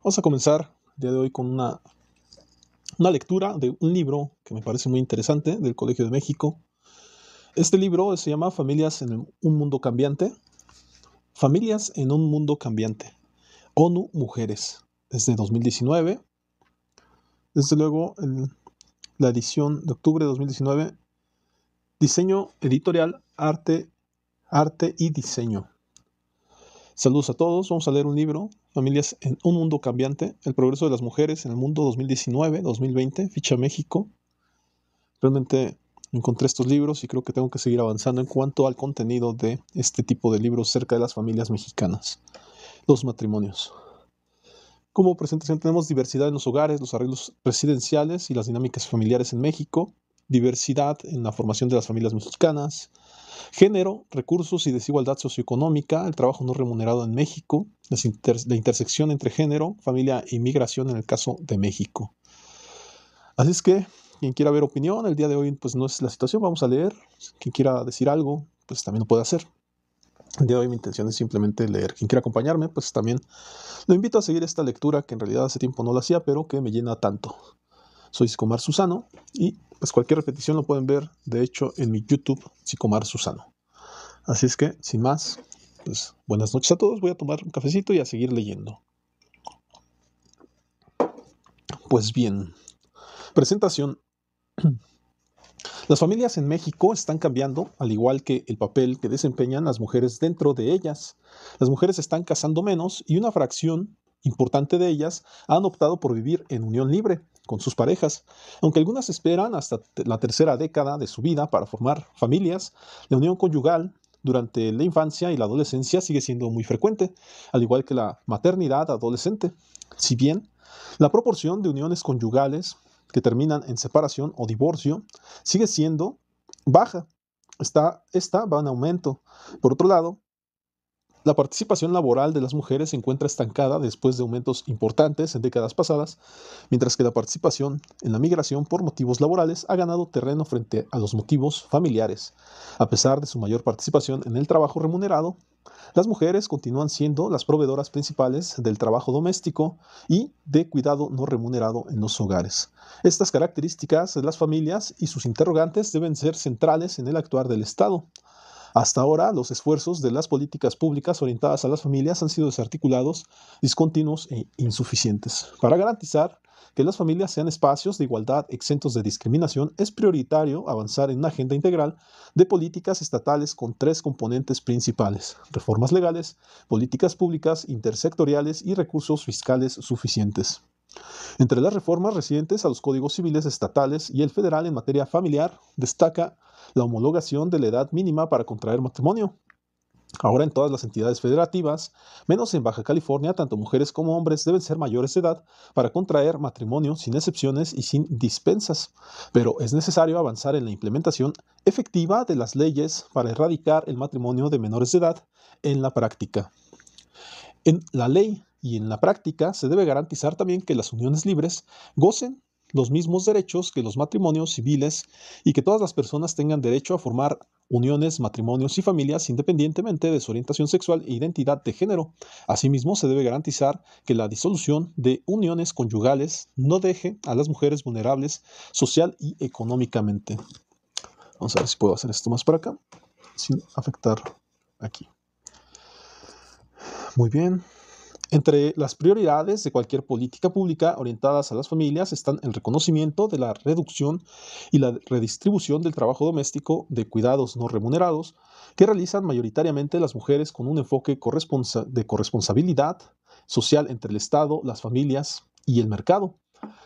Vamos a comenzar el día de hoy con una lectura de un libro que me parece muy interesante del Colegio de México. Este libro se llama Familias en un mundo cambiante. Familias en un mundo cambiante. ONU Mujeres. Desde 2019. Desde luego, la edición de octubre de 2019. Diseño editorial, arte y diseño. Saludos a todos. Vamos a leer un libro, Familias en un mundo cambiante, el progreso de las mujeres en el mundo 2019-2020, ficha México. Realmente encontré estos libros y creo que tengo que seguir avanzando en cuanto al contenido de este tipo de libros cerca de las familias mexicanas, los matrimonios. Como presentación tenemos diversidad en los hogares, los arreglos residenciales y las dinámicas familiares en México, diversidad en la formación de las familias mexicanas, género, recursos y desigualdad socioeconómica, el trabajo no remunerado en México, la intersección entre género, familia e inmigración en el caso de México. Así es que, quien quiera ver opinión, el día de hoy pues no es la situación, vamos a leer. Quien quiera decir algo, pues también lo puede hacer. El día de hoy mi intención es simplemente leer. Quien quiera acompañarme, pues también lo invito a seguir esta lectura que en realidad hace tiempo no la hacía, pero que me llena tanto. Soy Sicomar Susano y pues cualquier repetición lo pueden ver, de hecho, en mi YouTube, Sicomar Susano. Así es que, sin más, pues buenas noches a todos. Voy a tomar un cafecito y a seguir leyendo. Pues bien, presentación. Las familias en México están cambiando, al igual que el papel que desempeñan las mujeres dentro de ellas. Las mujeres están casando menos y una fracción importante de ellas han optado por vivir en unión libre con sus parejas. Aunque algunas esperan hasta la tercera década de su vida para formar familias, la unión conyugal durante la infancia y la adolescencia sigue siendo muy frecuente, al igual que la maternidad adolescente. Si bien la proporción de uniones conyugales que terminan en separación o divorcio sigue siendo baja. Esta va en aumento. Por otro lado, la participación laboral de las mujeres se encuentra estancada después de aumentos importantes en décadas pasadas, mientras que la participación en la migración por motivos laborales ha ganado terreno frente a los motivos familiares. A pesar de su mayor participación en el trabajo remunerado, las mujeres continúan siendo las proveedoras principales del trabajo doméstico y de cuidado no remunerado en los hogares. Estas características de las familias y sus interrogantes deben ser centrales en el actuar del Estado. Hasta ahora, los esfuerzos de las políticas públicas orientadas a las familias han sido desarticulados, discontinuos e insuficientes. Para garantizar que las familias sean espacios de igualdad exentos de discriminación, es prioritario avanzar en una agenda integral de políticas estatales con tres componentes principales: reformas legales, políticas públicas intersectoriales y recursos fiscales suficientes. Entre las reformas recientes a los códigos civiles estatales y el federal en materia familiar, destaca la homologación de la edad mínima para contraer matrimonio. Ahora en todas las entidades federativas, menos en Baja California, tanto mujeres como hombres deben ser mayores de edad para contraer matrimonio sin excepciones y sin dispensas. Pero es necesario avanzar en la implementación efectiva de las leyes para erradicar el matrimonio de menores de edad en la práctica. En la ley y en la práctica se debe garantizar también que las uniones libres gocen los mismos derechos que los matrimonios civiles y que todas las personas tengan derecho a formar uniones, matrimonios y familias independientemente de su orientación sexual e identidad de género. Asimismo, se debe garantizar que la disolución de uniones conyugales no deje a las mujeres vulnerables social y económicamente. Vamos a ver si puedo hacer esto más para acá sin afectar aquí. Muy bien. Entre las prioridades de cualquier política pública orientadas a las familias están el reconocimiento de la reducción y la redistribución del trabajo doméstico de cuidados no remunerados que realizan mayoritariamente las mujeres con un enfoque de corresponsabilidad social entre el Estado, las familias y el mercado,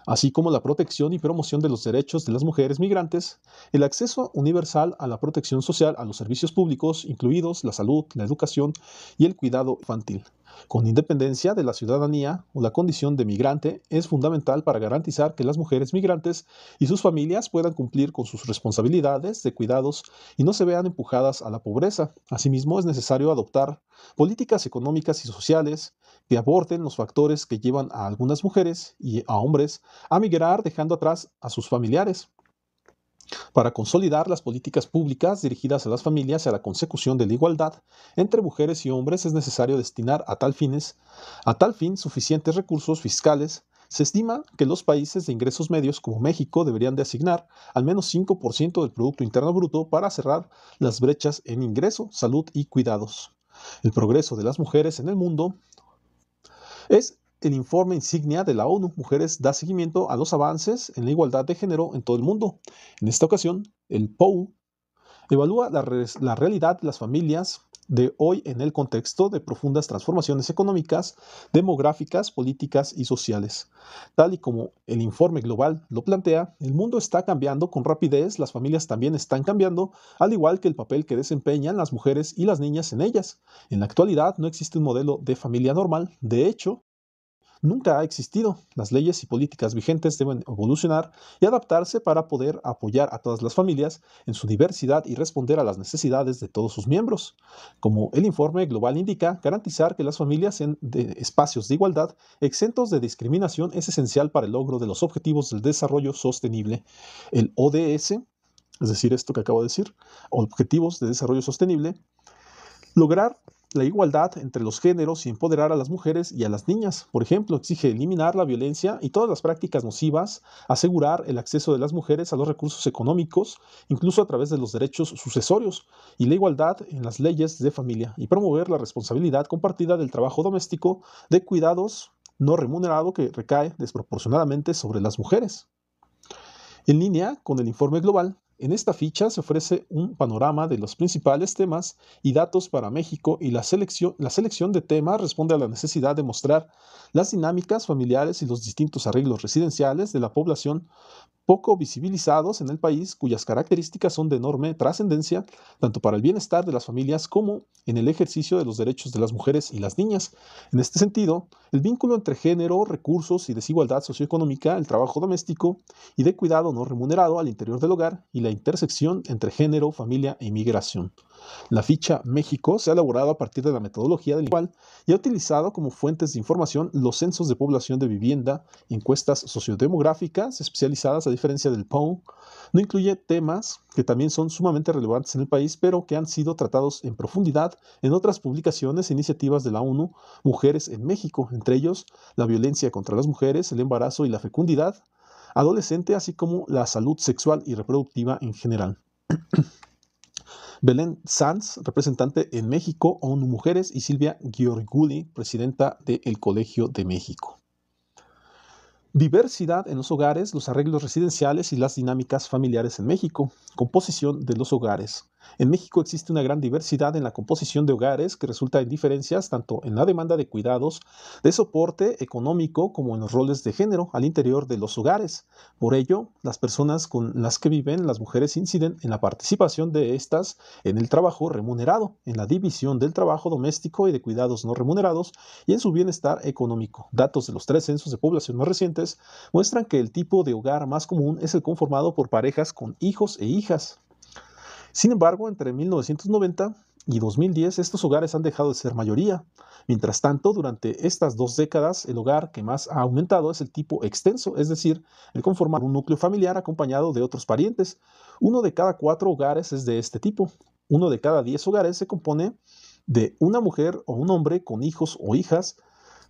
así como la protección y promoción de los derechos de las mujeres migrantes, el acceso universal a la protección social, a los servicios públicos, incluidos la salud, la educación y el cuidado infantil. Con independencia de la ciudadanía o la condición de migrante, es fundamental para garantizar que las mujeres migrantes y sus familias puedan cumplir con sus responsabilidades de cuidados y no se vean empujadas a la pobreza. Asimismo, es necesario adoptar políticas económicas y sociales que aborden los factores que llevan a algunas mujeres y a hombres a migrar dejando atrás a sus familiares. Para consolidar las políticas públicas dirigidas a las familias y a la consecución de la igualdad entre mujeres y hombres es necesario destinar a tal fin suficientes recursos fiscales. Se estima que los países de ingresos medios como México deberían de asignar al menos 5% del Producto Interno Bruto para cerrar las brechas en ingreso, salud y cuidados. El progreso de las mujeres en el mundo es el informe insignia de la ONU. Mujeres da seguimiento a los avances en la igualdad de género en todo el mundo. En esta ocasión, el POU evalúa la realidad de las familias de hoy en el contexto de profundas transformaciones económicas, demográficas, políticas y sociales. Tal y como el informe global lo plantea, el mundo está cambiando con rapidez, las familias también están cambiando, al igual que el papel que desempeñan las mujeres y las niñas en ellas. En la actualidad no existe un modelo de familia normal, de hecho, nunca ha existido. Las leyes y políticas vigentes deben evolucionar y adaptarse para poder apoyar a todas las familias en su diversidad y responder a las necesidades de todos sus miembros. Como el informe global indica, garantizar que las familias en espacios de igualdad exentos de discriminación es esencial para el logro de los Objetivos del Desarrollo Sostenible. El ODS, es decir, esto que acabo de decir, Objetivos de Desarrollo Sostenible, lograr la igualdad entre los géneros y empoderar a las mujeres y a las niñas. Por ejemplo, exige eliminar la violencia y todas las prácticas nocivas, asegurar el acceso de las mujeres a los recursos económicos, incluso a través de los derechos sucesorios, y la igualdad en las leyes de familia, y promover la responsabilidad compartida del trabajo doméstico de cuidados no remunerado que recae desproporcionadamente sobre las mujeres. En línea con el informe global, en esta ficha se ofrece un panorama de los principales temas y datos para México, y la selección de temas responde a la necesidad de mostrar las dinámicas familiares y los distintos arreglos residenciales de la población poco visibilizados en el país, cuyas características son de enorme trascendencia tanto para el bienestar de las familias como en el ejercicio de los derechos de las mujeres y las niñas. En este sentido, el vínculo entre género, recursos y desigualdad socioeconómica, el trabajo doméstico y de cuidado no remunerado al interior del hogar, y la intersección entre género, familia e inmigración. La ficha México se ha elaborado a partir de la metodología del igual y ha utilizado como fuentes de información los censos de población de vivienda, encuestas sociodemográficas especializadas. A diferencia del POU, no incluye temas que también son sumamente relevantes en el país, pero que han sido tratados en profundidad en otras publicaciones e iniciativas de la ONU, Mujeres en México, entre ellos la violencia contra las mujeres, el embarazo y la fecundidad adolescente, así como la salud sexual y reproductiva en general. Belén Sanz, representante en México, ONU Mujeres, y Silvia Giorguli, presidenta del Colegio de México. Diversidad en los hogares, los arreglos residenciales y las dinámicas familiares en México. Composición de los hogares. En México existe una gran diversidad en la composición de hogares que resulta en diferencias tanto en la demanda de cuidados, de soporte económico, como en los roles de género al interior de los hogares. Por ello, las personas con las que viven las mujeres inciden en la participación de estas en el trabajo remunerado, en la división del trabajo doméstico y de cuidados no remunerados y en su bienestar económico. Datos de los 3 censos de población más recientes muestran que el tipo de hogar más común es el conformado por parejas con hijos e hijas. Sin embargo, entre 1990 y 2010 estos hogares han dejado de ser mayoría. Mientras tanto, durante estas 2 décadas, el hogar que más ha aumentado es el tipo extenso, es decir, el conformar un núcleo familiar acompañado de otros parientes. 1 de cada 4 hogares es de este tipo. 1 de cada 10 hogares se compone de una mujer o un hombre con hijos o hijas,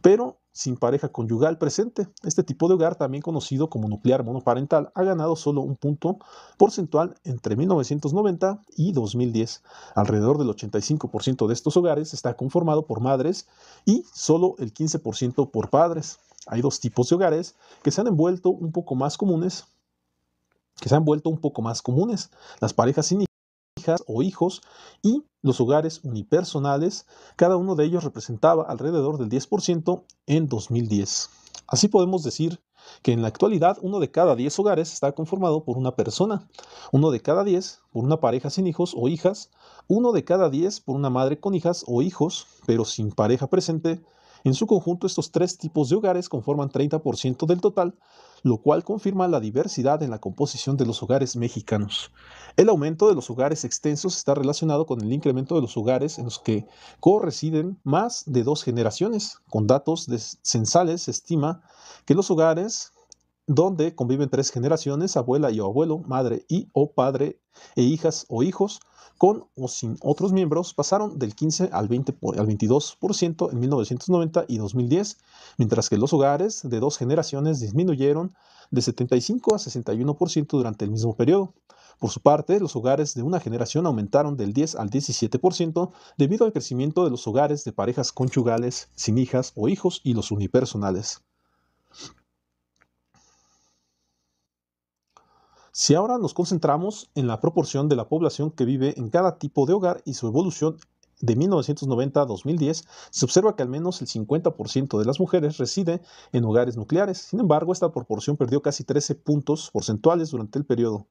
pero sin pareja conyugal presente. Este tipo de hogar, también conocido como nuclear monoparental, ha ganado solo un punto porcentual entre 1990 y 2010. Alrededor del 85% de estos hogares está conformado por madres y solo el 15% por padres. Hay 2 tipos de hogares que se han vuelto un poco más comunes. Las parejas sin hijas o hijos y los hogares unipersonales. Cada uno de ellos representaba alrededor del 10% en 2010. Así podemos decir que en la actualidad 1 de cada 10 hogares está conformado por una persona, 1 de cada 10 por una pareja sin hijos o hijas, 1 de cada 10 por una madre con hijas o hijos, pero sin pareja presente. En su conjunto, estos 3 tipos de hogares conforman 30% del total, lo cual confirma la diversidad en la composición de los hogares mexicanos. El aumento de los hogares extensos está relacionado con el incremento de los hogares en los que coresiden más de 2 generaciones. Con datos censales se estima que los hogares donde conviven 3 generaciones, abuela y o abuelo, madre y o padre e hijas o hijos, con o sin otros miembros, pasaron del 15 al 22% en 1990 y 2010, mientras que los hogares de 2 generaciones disminuyeron de 75 a 61% durante el mismo periodo. Por su parte, los hogares de una generación aumentaron del 10 al 17% debido al crecimiento de los hogares de parejas conyugales sin hijas o hijos y los unipersonales. Si ahora nos concentramos en la proporción de la población que vive en cada tipo de hogar y su evolución de 1990 a 2010, se observa que al menos el 50% de las mujeres reside en hogares nucleares. Sin embargo, esta proporción perdió casi 13 puntos porcentuales durante el periodo.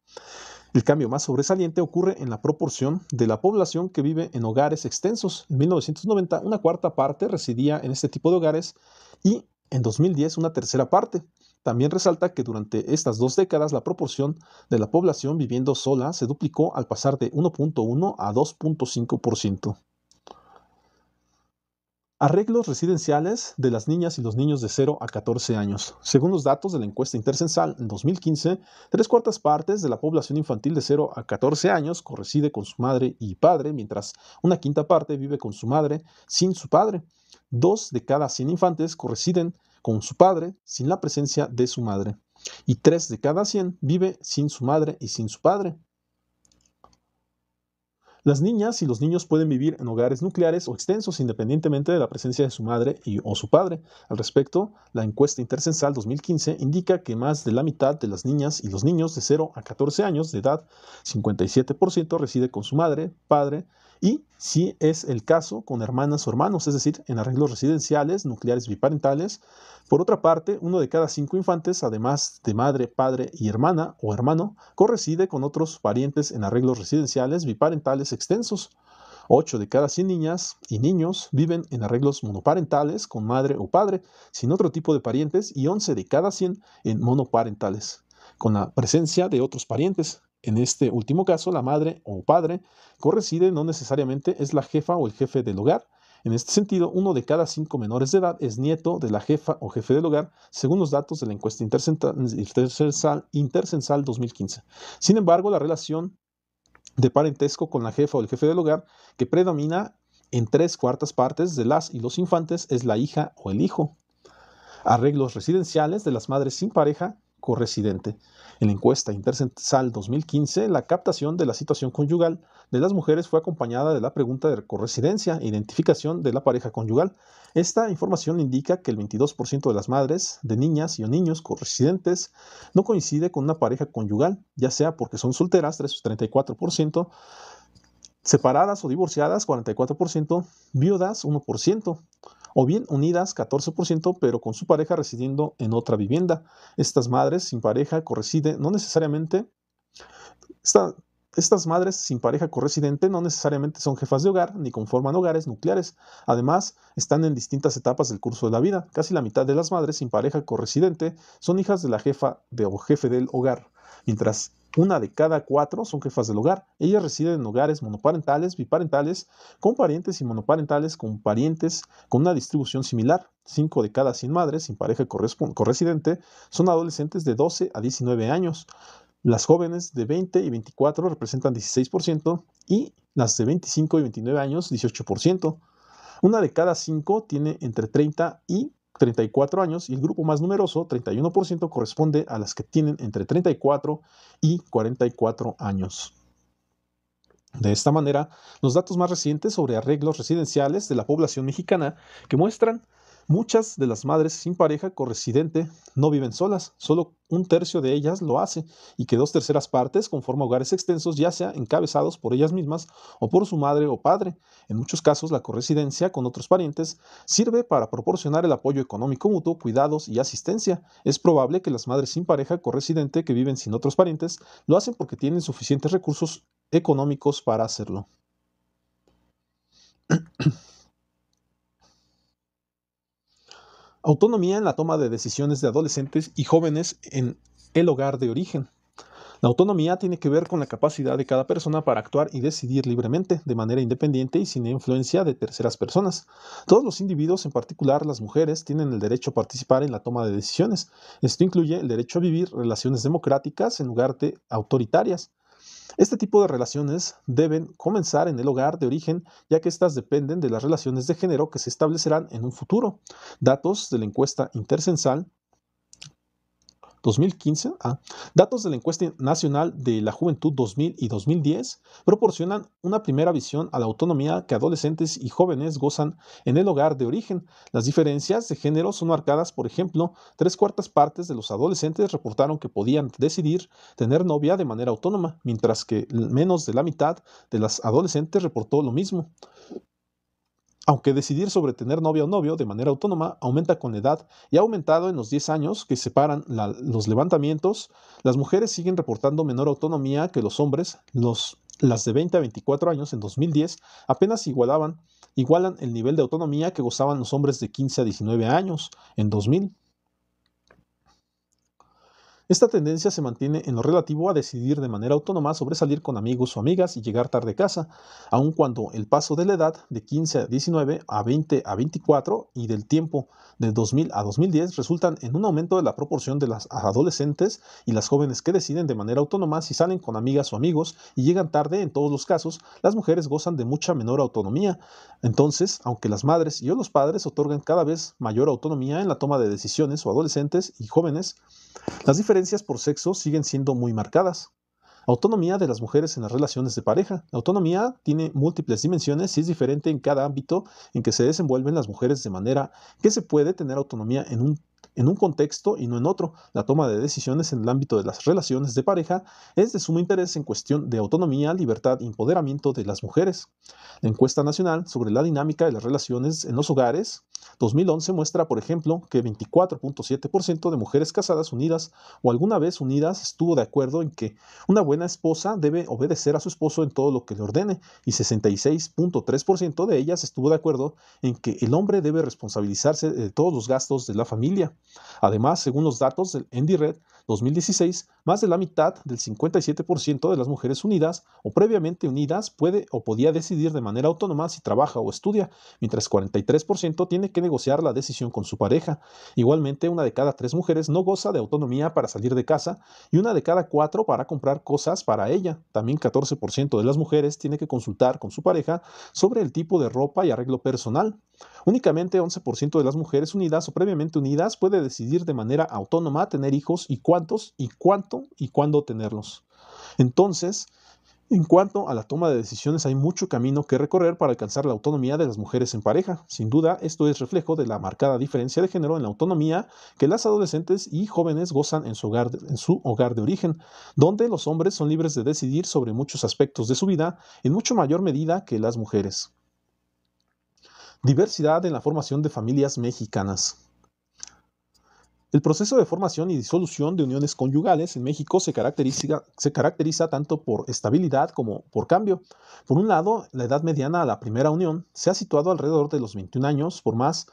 El cambio más sobresaliente ocurre en la proporción de la población que vive en hogares extensos. En 1990, una cuarta parte residía en este tipo de hogares y en 2010 una tercera parte. También resalta que durante estas 2 décadas la proporción de la población viviendo sola se duplicó al pasar de 1.1 a 2.5%. Arreglos residenciales de las niñas y los niños de 0 a 14 años. Según los datos de la encuesta intercensal en 2015, 3/4 de la población infantil de 0 a 14 años reside con su madre y padre, mientras una quinta parte vive con su madre sin su padre. 2 de cada 100 infantes residen con su padre sin la presencia de su madre. Y 3 de cada 100 vive sin su madre y sin su padre. Las niñas y los niños pueden vivir en hogares nucleares o extensos independientemente de la presencia de su madre o su padre. Al respecto, la encuesta intercensal 2015 indica que más de la mitad de las niñas y los niños de 0 a 14 años de edad, 57%, reside con su madre, padre y, si es el caso, con hermanas o hermanos, es decir, en arreglos residenciales nucleares biparentales. Por otra parte, 1 de cada 5 infantes, además de madre, padre y hermana o hermano, correside con otros parientes en arreglos residenciales biparentales extensos. 8 de cada 100 niñas y niños viven en arreglos monoparentales con madre o padre, sin otro tipo de parientes, y 11 de cada 100 en monoparentales, con la presencia de otros parientes. En este último caso, la madre o padre correside no necesariamente es la jefa o el jefe del hogar. En este sentido, 1 de cada 5 menores de edad es nieto de la jefa o jefe del hogar, según los datos de la encuesta intercensal 2015. Sin embargo, la relación de parentesco con la jefa o el jefe del hogar que predomina en 3/4 de las y los infantes es la hija o el hijo. Arreglos residenciales de las madres sin pareja corresidente. En la encuesta intercensal 2015, la captación de la situación conyugal de las mujeres fue acompañada de la pregunta de corresidencia e identificación de la pareja conyugal. Esta información indica que el 22% de las madres de niñas y o niños corresidentes no coincide con una pareja conyugal, ya sea porque son solteras, 34%, separadas o divorciadas, 44%, viudas, 1%, o bien unidas, 14%, pero con su pareja residiendo en otra vivienda. Estas madres sin pareja corresiden no necesariamente, estas madres sin pareja corresidente no necesariamente son jefas de hogar ni conforman hogares nucleares. Además, están en distintas etapas del curso de la vida. Casi la mitad de las madres sin pareja corresidente son hijas de la jefa o jefe del hogar, mientras 1 de cada 4 son jefas del hogar. Ellas residen en hogares monoparentales, biparentales, con parientes y monoparentales con parientes con una distribución similar. 5 de cada 100 madres sin pareja corresidente son adolescentes de 12 a 19 años. Las jóvenes de 20 y 24 representan 16% y las de 25 y 29 años 18%. 1 de cada 5 tiene entre 30 y 34 años y el grupo más numeroso, 31%, corresponde a las que tienen entre 34 y 44 años. De esta manera, los datos más recientes sobre arreglos residenciales de la población mexicana que muestran muchas de las madres sin pareja corresidente no viven solas, solo 1/3 de ellas lo hace, y que 2/3 partes conforman hogares extensos, ya sea encabezados por ellas mismas o por su madre o padre. En muchos casos, la corresidencia con otros parientes sirve para proporcionar el apoyo económico mutuo, cuidados y asistencia. Es probable que las madres sin pareja corresidente que viven sin otros parientes lo hacen porque tienen suficientes recursos económicos para hacerlo. Autonomía en la toma de decisiones de adolescentes y jóvenes en el hogar de origen. La autonomía tiene que ver con la capacidad de cada persona para actuar y decidir libremente, de manera independiente y sin influencia de terceras personas. Todos los individuos, en particular las mujeres, tienen el derecho a participar en la toma de decisiones. Esto incluye el derecho a vivir relaciones democráticas en lugar de autoritarias. Este tipo de relaciones deben comenzar en el hogar de origen, ya que éstas dependen de las relaciones de género que se establecerán en un futuro. Datos de la encuesta intercensal 2015, datos de la encuesta nacional de la juventud 2000 y 2010 proporcionan una primera visión a la autonomía que adolescentes y jóvenes gozan en el hogar de origen. Las diferencias de género son marcadas, por ejemplo, 3/4 de los adolescentes reportaron que podían decidir tener novia de manera autónoma, mientras que menos de la mitad de las adolescentes reportó lo mismo. Aunque decidir sobre tener novia o novio de manera autónoma aumenta con la edad y ha aumentado en los 10 años que separan los levantamientos, las mujeres siguen reportando menor autonomía que los hombres. Las de 20 a 24 años en 2010 apenas igualan el nivel de autonomía que gozaban los hombres de 15 a 19 años en 2000. Esta tendencia se mantiene en lo relativo a decidir de manera autónoma sobre salir con amigos o amigas y llegar tarde a casa, aun cuando el paso de la edad de 15 a 19 a 20 a 24 y del tiempo de 2000 a 2010 resultan en un aumento de la proporción de las adolescentes y las jóvenes que deciden de manera autónoma si salen con amigas o amigos y llegan tarde. En todos los casos, las mujeres gozan de mucha menor autonomía. Entonces, aunque las madres y o los padres otorgan cada vez mayor autonomía en la toma de decisiones o adolescentes y jóvenes, las diferencias por sexo siguen siendo muy marcadas. Autonomía de las mujeres en las relaciones de pareja. La autonomía tiene múltiples dimensiones y es diferente en cada ámbito en que se desenvuelven las mujeres, de manera que se puede tener autonomía en un contexto y no en otro. La toma de decisiones en el ámbito de las relaciones de pareja es de sumo interés en cuestión de autonomía, libertad y empoderamiento de las mujeres. La encuesta nacional sobre la dinámica de las relaciones en los hogares 2011 muestra, por ejemplo, que 24.7% de mujeres casadas unidas o alguna vez unidas estuvo de acuerdo en que una buena esposa debe obedecer a su esposo en todo lo que le ordene, y 66.3% de ellas estuvo de acuerdo en que el hombre debe responsabilizarse de todos los gastos de la familia. Además, según los datos del ENDIRED 2016, más de la mitad, del 57% de las mujeres unidas o previamente unidas, puede o podía decidir de manera autónoma si trabaja o estudia, mientras 43% tiene que negociar la decisión con su pareja. Igualmente, una de cada 3 mujeres no goza de autonomía para salir de casa y una de cada 4 para comprar cosas para ella. También 14% de las mujeres tiene que consultar con su pareja sobre el tipo de ropa y arreglo personal. Únicamente 11% de las mujeres unidas o previamente unidas puede decidir de manera autónoma tener hijos y cuántos y cuánto y cuándo tenerlos. Entonces, en cuanto a la toma de decisiones, hay mucho camino que recorrer para alcanzar la autonomía de las mujeres en pareja. Sin duda, esto es reflejo de la marcada diferencia de género en la autonomía que las adolescentes y jóvenes gozan en su hogar de origen, donde los hombres son libres de decidir sobre muchos aspectos de su vida en mucho mayor medida que las mujeres. Diversidad en la formación de familias mexicanas. El proceso de formación y disolución de uniones conyugales en México se caracteriza tanto por estabilidad como por cambio. Por un lado, la edad mediana a la primera unión se ha situado alrededor de los 21 años por más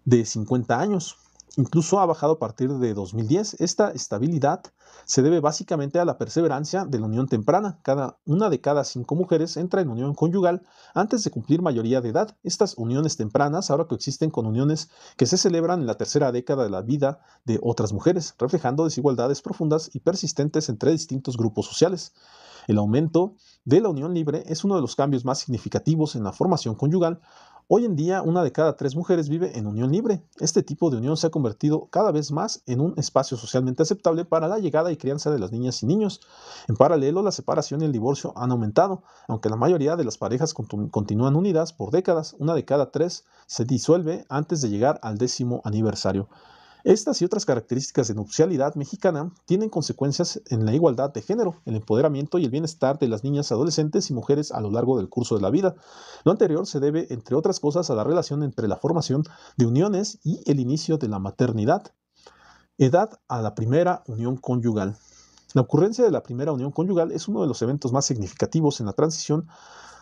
de 50 años. Incluso ha bajado a partir de 2010. Esta estabilidad se debe básicamente a la perseverancia de la unión temprana. Una de cada 5 mujeres entra en unión conyugal antes de cumplir mayoría de edad. Estas uniones tempranas ahora coexisten con uniones que se celebran en la tercera década de la vida de otras mujeres, reflejando desigualdades profundas y persistentes entre distintos grupos sociales. El aumento de la unión libre es uno de los cambios más significativos en la formación conyugal. Hoy en día, una de cada 3 mujeres vive en unión libre. Este tipo de unión se ha convertido cada vez más en un espacio socialmente aceptable para la llegada y crianza de las niñas y niños. En paralelo, la separación y el divorcio han aumentado, aunque la mayoría de las parejas continúan unidas por décadas. Una de cada 3 se disuelve antes de llegar al 10º aniversario. Estas y otras características de nupcialidad mexicana tienen consecuencias en la igualdad de género, el empoderamiento y el bienestar de las niñas, adolescentes y mujeres a lo largo del curso de la vida. Lo anterior se debe, entre otras cosas, a la relación entre la formación de uniones y el inicio de la maternidad. Edad a la primera unión conyugal. La ocurrencia de la primera unión conyugal es uno de los eventos más significativos en la transición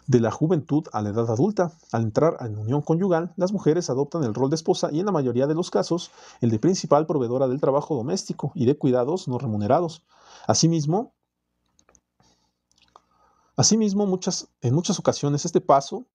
de la juventud a la edad adulta. Al entrar en unión conyugal, las mujeres adoptan el rol de esposa y en la mayoría de los casos, el de principal proveedora del trabajo doméstico y de cuidados no remunerados. Asimismo, Asimismo, en muchas ocasiones este paso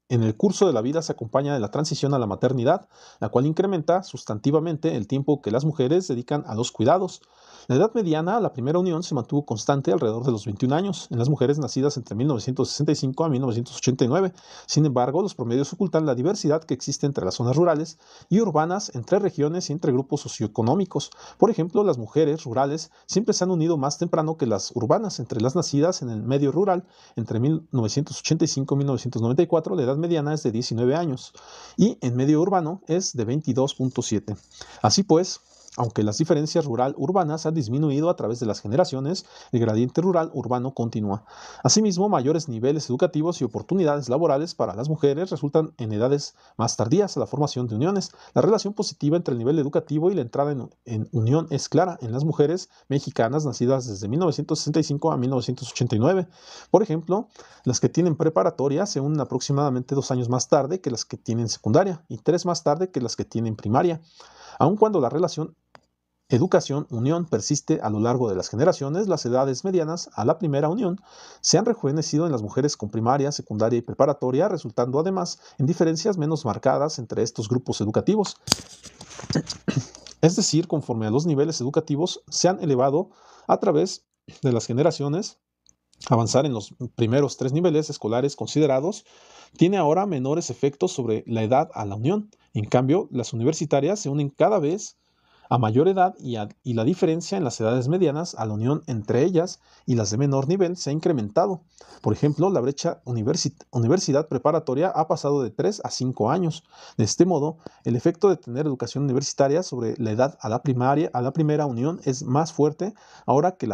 en el curso de la vida se acompaña de la transición a la maternidad, la cual incrementa sustantivamente el tiempo que las mujeres dedican a los cuidados. La edad mediana a la primera unión se mantuvo constante alrededor de los 21 años en las mujeres nacidas entre 1965 a 1989. Sin embargo, los promedios ocultan la diversidad que existe entre las zonas rurales y urbanas, entre regiones y entre grupos socioeconómicos. Por ejemplo, las mujeres rurales siempre se han unido más temprano que las urbanas. Entre las nacidas en el medio rural, entre 1985 y 1994, la edad mediana es de 19 años y en medio urbano es de 22.7. Así pues, aunque las diferencias rural-urbanas han disminuido a través de las generaciones, el gradiente rural-urbano continúa. Asimismo, mayores niveles educativos y oportunidades laborales para las mujeres resultan en edades más tardías a la formación de uniones. La relación positiva entre el nivel educativo y la entrada en unión es clara en las mujeres mexicanas nacidas desde 1965 a 1989. Por ejemplo, las que tienen preparatoria se unen aproximadamente 2 años más tarde que las que tienen secundaria y 3 más tarde que las que tienen primaria. Aun cuando la relación educación-unión persiste a lo largo de las generaciones, las edades medianas a la primera unión se han rejuvenecido en las mujeres con primaria, secundaria y preparatoria, resultando además en diferencias menos marcadas entre estos grupos educativos. Es decir, conforme a los niveles educativos se han elevado a través de las generaciones, avanzar en los primeros 3 niveles escolares considerados tiene ahora menores efectos sobre la edad a la unión. En cambio, las universitarias se unen cada vez a mayor edad y la diferencia en las edades medianas a la unión entre ellas y las de menor nivel se ha incrementado. Por ejemplo, la brecha universidad preparatoria ha pasado de 3 a 5 años. De este modo, el efecto de tener educación universitaria sobre la edad a la primera unión es más fuerte ahora que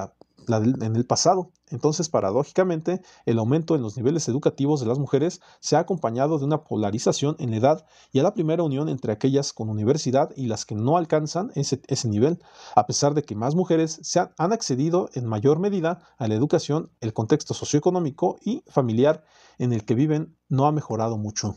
en el pasado. Entonces, paradójicamente, el aumento en los niveles educativos de las mujeres se ha acompañado de una polarización en la edad y a la primera unión entre aquellas con universidad y las que no alcanzan ese nivel. A pesar de que más mujeres han accedido en mayor medida a la educación, el contexto socioeconómico y familiar en el que viven no ha mejorado mucho.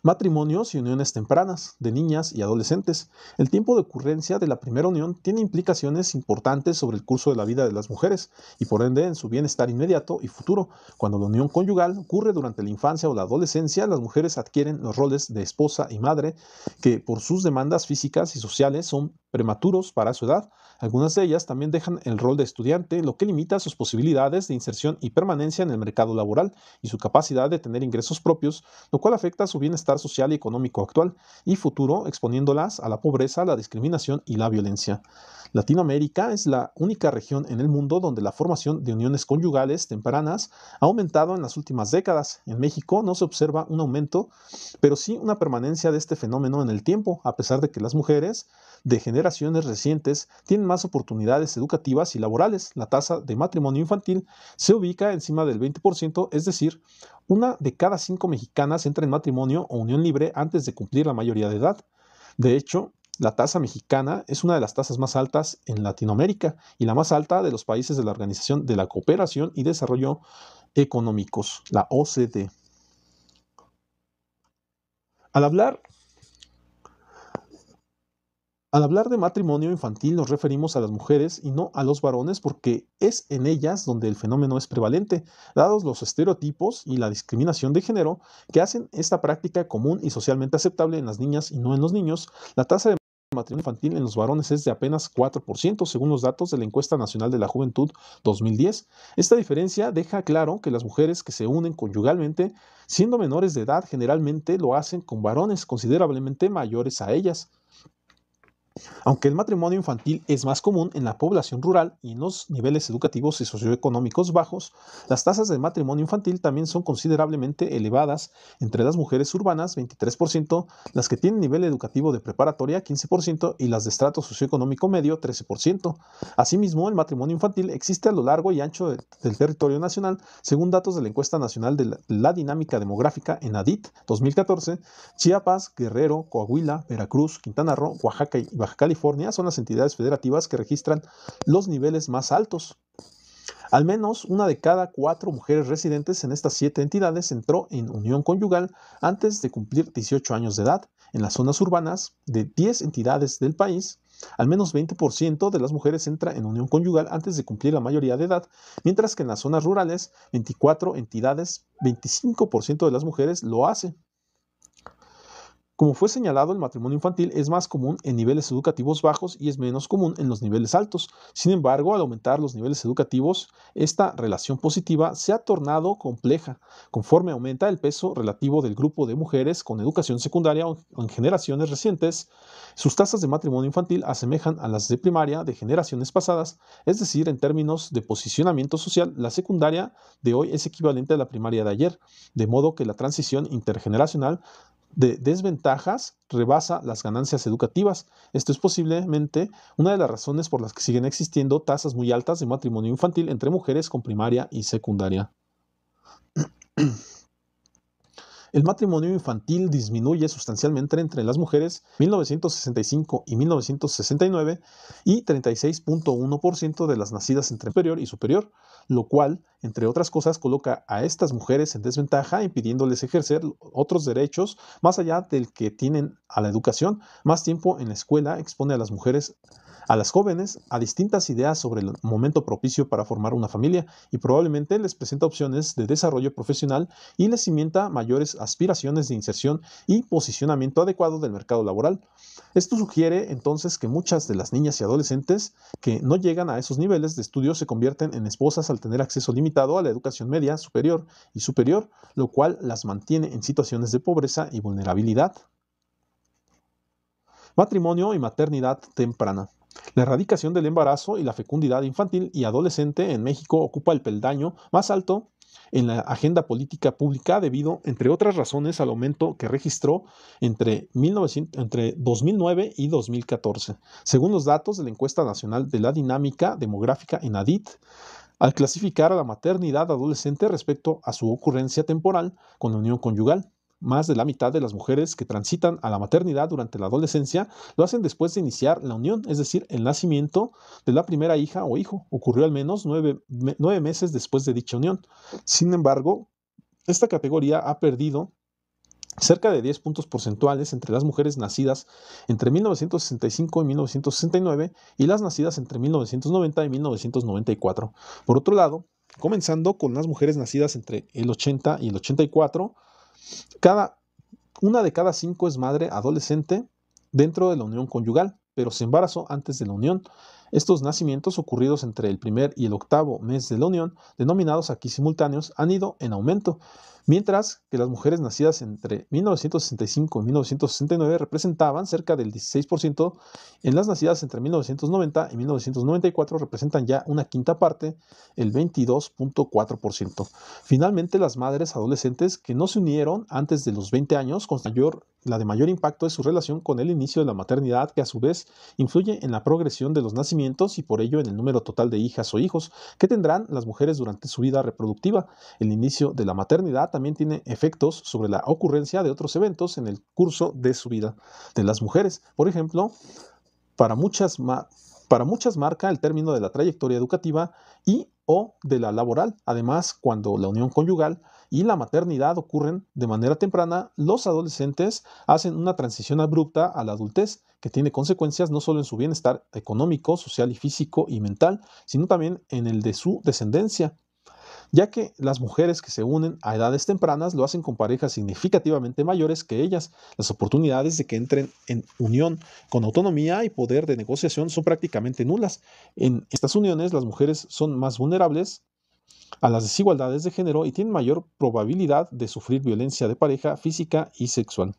Matrimonios y uniones tempranas de niñas y adolescentes. El tiempo de ocurrencia de la primera unión tiene implicaciones importantes sobre el curso de la vida de las mujeres y por ende en su bienestar inmediato y futuro. Cuando la unión conyugal ocurre durante la infancia o la adolescencia, las mujeres adquieren los roles de esposa y madre que por sus demandas físicas y sociales son prematuros para su edad. Algunas de ellas también dejan el rol de estudiante, lo que limita sus posibilidades de inserción y permanencia en el mercado laboral y su capacidad de tener ingresos propios, lo cual afecta su bienestar social y económico actual y futuro, exponiéndolas a la pobreza, la discriminación y la violencia. Latinoamérica es la única región en el mundo donde la formación de uniones conyugales tempranas ha aumentado en las últimas décadas. En México no se observa un aumento, pero sí una permanencia de este fenómeno en el tiempo, a pesar de que las mujeres de generaciones recientes tienen más oportunidades educativas y laborales. La tasa de matrimonio infantil se ubica encima del 20%, es decir, 1 de cada 5 mexicanas entra en matrimonio o unión libre antes de cumplir la mayoría de edad. De hecho, la tasa mexicana es una de las tasas más altas en Latinoamérica y la más alta de los países de la Organización de la Cooperación y Desarrollo Económicos, la OCDE. Al hablar de matrimonio infantil nos referimos a las mujeres y no a los varones porque es en ellas donde el fenómeno es prevalente, dados los estereotipos y la discriminación de género que hacen esta práctica común y socialmente aceptable en las niñas y no en los niños. La tasa de matrimonio infantil en los varones es de apenas 4%, según los datos de la Encuesta Nacional de la Juventud 2010. Esta diferencia deja claro que las mujeres que se unen conyugalmente, siendo menores de edad, generalmente lo hacen con varones considerablemente mayores a ellas. Aunque el matrimonio infantil es más común en la población rural y en los niveles educativos y socioeconómicos bajos, las tasas de matrimonio infantil también son considerablemente elevadas entre las mujeres urbanas, 23%, las que tienen nivel educativo de preparatoria, 15%, y las de estrato socioeconómico medio, 13%. Asimismo, el matrimonio infantil existe a lo largo y ancho del territorio nacional, según datos de la Encuesta Nacional de la Dinámica Demográfica ENADIT 2014, Chiapas, Guerrero, Coahuila, Veracruz, Quintana Roo, Oaxaca y Baja California son las entidades federativas que registran los niveles más altos. Al menos 1 de cada 4 mujeres residentes en estas 7 entidades entró en unión conyugal antes de cumplir 18 años de edad. En las zonas urbanas de 10 entidades del país, Al menos 20% de las mujeres entra en unión conyugal antes de cumplir la mayoría de edad, mientras que en las zonas rurales, 24 entidades, 25% de las mujeres lo hace. Como fue señalado, el matrimonio infantil es más común en niveles educativos bajos y es menos común en los niveles altos. Sin embargo, al aumentar los niveles educativos, esta relación positiva se ha tornado compleja, conforme aumenta el peso relativo del grupo de mujeres con educación secundaria en generaciones recientes. Sus tasas de matrimonio infantil asemejan a las de primaria de generaciones pasadas, es decir, en términos de posicionamiento social, la secundaria de hoy es equivalente a la primaria de ayer, de modo que la transición intergeneracional de desventajas rebasa las ganancias educativas. Esto es posiblemente una de las razones por las que siguen existiendo tasas muy altas de matrimonio infantil entre mujeres con primaria y secundaria. El matrimonio infantil disminuye sustancialmente entre las mujeres 1965 y 1969 y 36.1% de las nacidas entre inferior y superior, lo cual, entre otras cosas, coloca a estas mujeres en desventaja, impidiéndoles ejercer otros derechos más allá del que tienen a la educación. Más tiempo en la escuela expone a las mujeres, a las jóvenes, a distintas ideas sobre el momento propicio para formar una familia y probablemente les presenta opciones de desarrollo profesional y les cimienta mayores aspiraciones de inserción y posicionamiento adecuado del mercado laboral. Esto sugiere entonces que muchas de las niñas y adolescentes que no llegan a esos niveles de estudio se convierten en esposas al tener acceso limitado a la educación media, superior y superior, lo cual las mantiene en situaciones de pobreza y vulnerabilidad. Matrimonio y maternidad temprana. La erradicación del embarazo y la fecundidad infantil y adolescente en México ocupa el peldaño más alto en la agenda política pública debido, entre otras razones, al aumento que registró entre 2009 y 2014. Según los datos de la Encuesta Nacional de la Dinámica Demográfica ENADIT, al clasificar a la maternidad adolescente respecto a su ocurrencia temporal con la unión conyugal. Más de la mitad de las mujeres que transitan a la maternidad durante la adolescencia lo hacen después de iniciar la unión, es decir, el nacimiento de la primera hija o hijo. Ocurrió al menos 9 meses después de dicha unión. Sin embargo, esta categoría ha perdido cerca de 10 puntos porcentuales entre las mujeres nacidas entre 1965 y 1969 y las nacidas entre 1990 y 1994. Por otro lado, comenzando con las mujeres nacidas entre el 80 y el 84, una de cada 5 es madre adolescente dentro de la unión conyugal, pero se embarazó antes de la unión. Estos nacimientos ocurridos entre el primer y el octavo mes de la unión, denominados aquí simultáneos, han ido en aumento, mientras que las mujeres nacidas entre 1965 y 1969 representaban cerca del 16%, en las nacidas entre 1990 y 1994 representan ya una quinta parte, el 22.4%. Finalmente, las madres adolescentes que no se unieron antes de los 20 años, con la de mayor impacto es su relación con el inicio de la maternidad, que a su vez influye en la progresión de los nacimientos y por ello en el número total de hijas o hijos que tendrán las mujeres durante su vida reproductiva. El inicio de la maternidad también tiene efectos sobre la ocurrencia de otros eventos en el curso de su vida de las mujeres. Por ejemplo, para muchas marca el término de la trayectoria educativa y o de la laboral. Además, cuando la unión conyugal y la maternidad ocurren de manera temprana, los adolescentes hacen una transición abrupta a la adultez que tiene consecuencias no solo en su bienestar económico, social y físico y mental, sino también en el de su descendencia, ya que las mujeres que se unen a edades tempranas lo hacen con parejas significativamente mayores que ellas. Las oportunidades de que entren en unión con autonomía y poder de negociación son prácticamente nulas. En estas uniones, las mujeres son más vulnerables a las desigualdades de género y tienen mayor probabilidad de sufrir violencia de pareja física y sexual.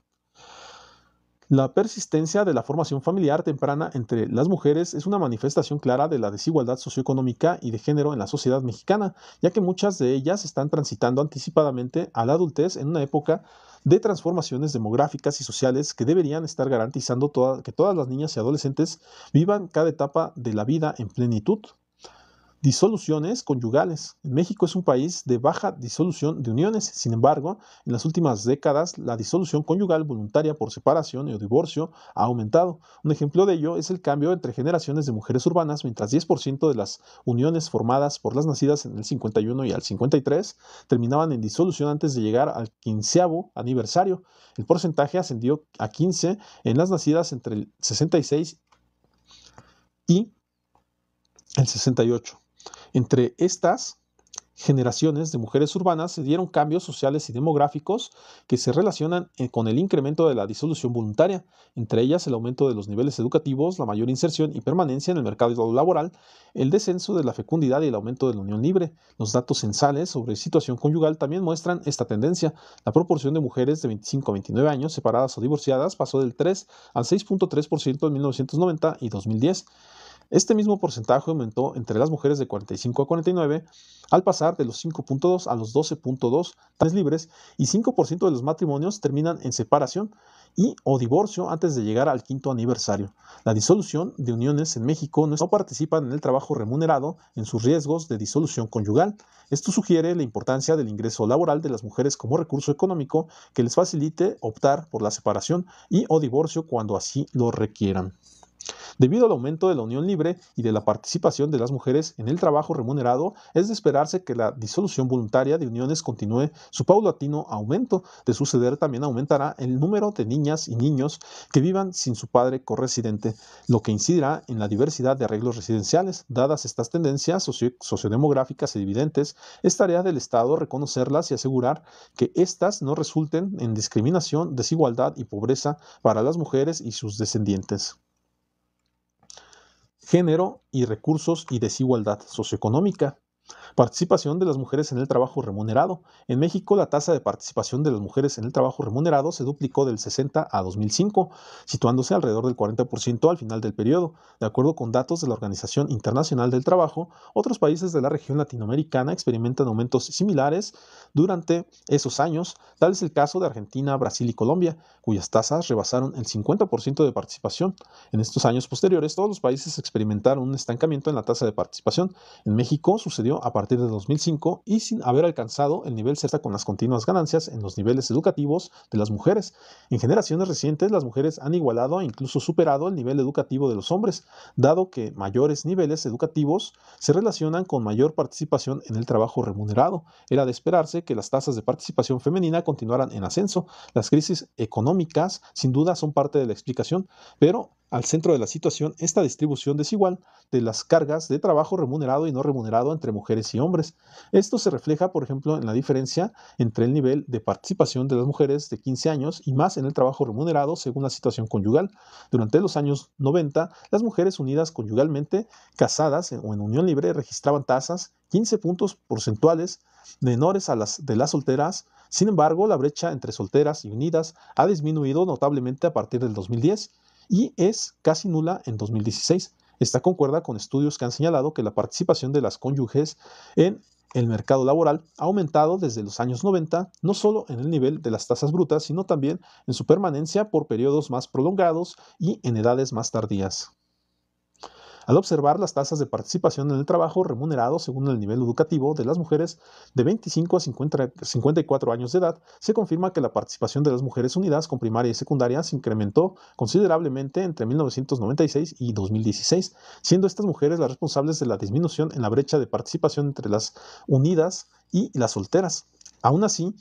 La persistencia de la formación familiar temprana entre las mujeres es una manifestación clara de la desigualdad socioeconómica y de género en la sociedad mexicana, ya que muchas de ellas están transitando anticipadamente a la adultez en una época de transformaciones demográficas y sociales que deberían estar garantizando que todas las niñas y adolescentes vivan cada etapa de la vida en plenitud. Disoluciones conyugales. México es un país de baja disolución de uniones. Sin embargo, en las últimas décadas, la disolución conyugal voluntaria por separación o divorcio ha aumentado. Un ejemplo de ello es el cambio entre generaciones de mujeres urbanas, mientras 10% de las uniones formadas por las nacidas en el 51 y al 53 terminaban en disolución antes de llegar al 15º aniversario. El porcentaje ascendió a 15 en las nacidas entre el 66 y el 68. Entre estas generaciones de mujeres urbanas se dieron cambios sociales y demográficos que se relacionan con el incremento de la disolución voluntaria, entre ellas el aumento de los niveles educativos, la mayor inserción y permanencia en el mercado laboral, el descenso de la fecundidad y el aumento de la unión libre. Los datos censales sobre situación conyugal también muestran esta tendencia. La proporción de mujeres de 25 a 29 años separadas o divorciadas pasó del 3 al 6.3% en 1990 y 2010. Este mismo porcentaje aumentó entre las mujeres de 45 a 49 al pasar de los 5.2 a los 12.2 libres, y 5% de los matrimonios terminan en separación y o divorcio antes de llegar al quinto aniversario. La disolución de uniones en México no participan en el trabajo remunerado en sus riesgos de disolución conyugal. Esto sugiere la importancia del ingreso laboral de las mujeres como recurso económico que les facilite optar por la separación y o divorcio cuando así lo requieran. Debido al aumento de la unión libre y de la participación de las mujeres en el trabajo remunerado, es de esperarse que la disolución voluntaria de uniones continúe su paulatino aumento. De suceder, también aumentará el número de niñas y niños que vivan sin su padre corresidente, lo que incidirá en la diversidad de arreglos residenciales. Dadas estas tendencias sociodemográficas evidentes, es tarea del Estado reconocerlas y asegurar que éstas no resulten en discriminación, desigualdad y pobreza para las mujeres y sus descendientes. Género y recursos y desigualdad socioeconómica. Participación de las mujeres en el trabajo remunerado. En México, la tasa de participación de las mujeres en el trabajo remunerado se duplicó del 60 a 2005, situándose alrededor del 40% al final del periodo. De acuerdo con datos de la Organización Internacional del Trabajo, otros países de la región latinoamericana experimentan aumentos similares durante esos años. Tal es el caso de Argentina, Brasil y Colombia, cuyas tasas rebasaron el 50% de participación. En estos años posteriores, todos los países experimentaron un estancamiento en la tasa de participación. En México sucedió a partir de 2005 y sin haber alcanzado el nivel cerca con las continuas ganancias en los niveles educativos de las mujeres. En generaciones recientes, las mujeres han igualado e incluso superado el nivel educativo de los hombres, dado que mayores niveles educativos se relacionan con mayor participación en el trabajo remunerado. Era de esperarse que las tasas de participación femenina continuaran en ascenso. Las crisis económicas, sin duda, son parte de la explicación, pero al centro de la situación esta distribución desigual de las cargas de trabajo remunerado y no remunerado entre mujeres y hombres. Esto se refleja, por ejemplo, en la diferencia entre el nivel de participación de las mujeres de 15 años y más en el trabajo remunerado según la situación conyugal. Durante los años 90, las mujeres unidas conyugalmente, casadas o en unión libre, registraban tasas 15 puntos porcentuales menores a las de las solteras. Sin embargo, la brecha entre solteras y unidas ha disminuido notablemente a partir del 2010 y es casi nula en 2016. Esta concuerda con estudios que han señalado que la participación de las cónyuges en el mercado laboral ha aumentado desde los años 90, no solo en el nivel de las tasas brutas, sino también en su permanencia por periodos más prolongados y en edades más tardías. Al observar las tasas de participación en el trabajo remunerado según el nivel educativo de las mujeres de 25 a 54 años de edad, se confirma que la participación de las mujeres unidas con primaria y secundaria se incrementó considerablemente entre 1996 y 2016, siendo estas mujeres las responsables de la disminución en la brecha de participación entre las unidas y las solteras. Aún así,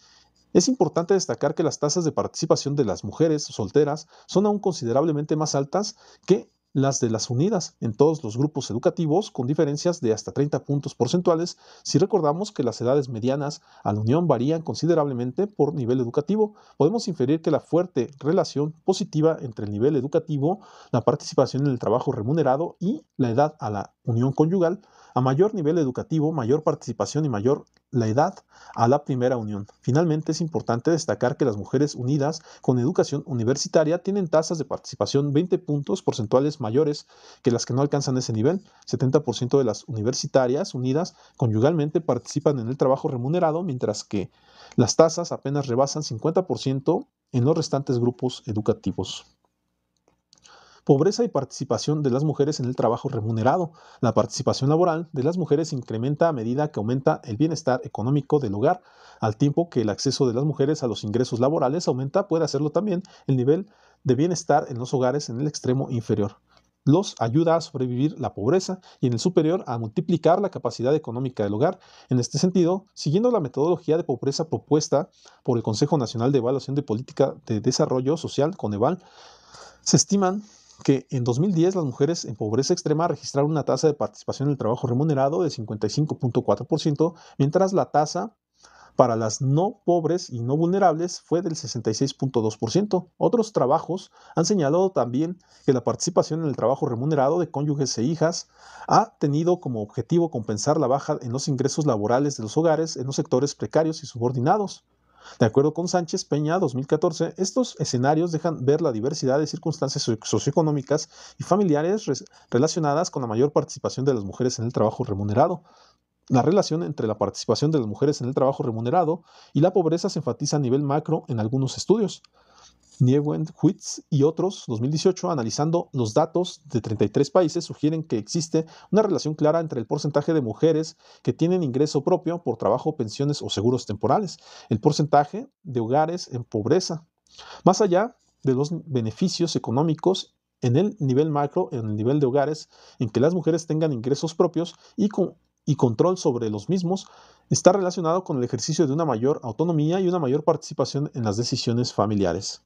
es importante destacar que las tasas de participación de las mujeres solteras son aún considerablemente más altas que las de las unidas en todos los grupos educativos, con diferencias de hasta 30 puntos porcentuales, si recordamos que las edades medianas a la unión varían considerablemente por nivel educativo. Podemos inferir que la fuerte relación positiva entre el nivel educativo, la participación en el trabajo remunerado y la edad a la unión conyugal. A mayor nivel educativo, mayor participación y mayor la edad a la primera unión. Finalmente, es importante destacar que las mujeres unidas con educación universitaria tienen tasas de participación 20 puntos porcentuales mayores que las que no alcanzan ese nivel. 70% de las universitarias unidas conyugalmente participan en el trabajo remunerado, mientras que las tasas apenas rebasan 50% en los restantes grupos educativos. Pobreza y participación de las mujeres en el trabajo remunerado. La participación laboral de las mujeres incrementa a medida que aumenta el bienestar económico del hogar. Al tiempo que el acceso de las mujeres a los ingresos laborales aumenta, puede hacerlo también el nivel de bienestar en los hogares en el extremo inferior. Los ayuda a sobrevivir la pobreza y en el superior a multiplicar la capacidad económica del hogar. En este sentido, siguiendo la metodología de pobreza propuesta por el Consejo Nacional de Evaluación de Política de Desarrollo Social, Coneval, se estiman que en 2010 las mujeres en pobreza extrema registraron una tasa de participación en el trabajo remunerado de 55.4%, mientras la tasa para las no pobres y no vulnerables fue del 66.2%. Otros trabajos han señalado también que la participación en el trabajo remunerado de cónyuges e hijas ha tenido como objetivo compensar la baja en los ingresos laborales de los hogares en los sectores precarios y subordinados. De acuerdo con Sánchez Peña, 2014, estos escenarios dejan ver la diversidad de circunstancias socioeconómicas y familiares relacionadas con la mayor participación de las mujeres en el trabajo remunerado. La relación entre la participación de las mujeres en el trabajo remunerado y la pobreza se enfatiza a nivel macro en algunos estudios. Nieuwenhuis y otros, 2018, analizando los datos de 33 países, sugieren que existe una relación clara entre el porcentaje de mujeres que tienen ingreso propio por trabajo, pensiones o seguros temporales, el porcentaje de hogares en pobreza. Más allá de los beneficios económicos, en el nivel macro, en el nivel de hogares, en que las mujeres tengan ingresos propios y control sobre los mismos, está relacionado con el ejercicio de una mayor autonomía y una mayor participación en las decisiones familiares.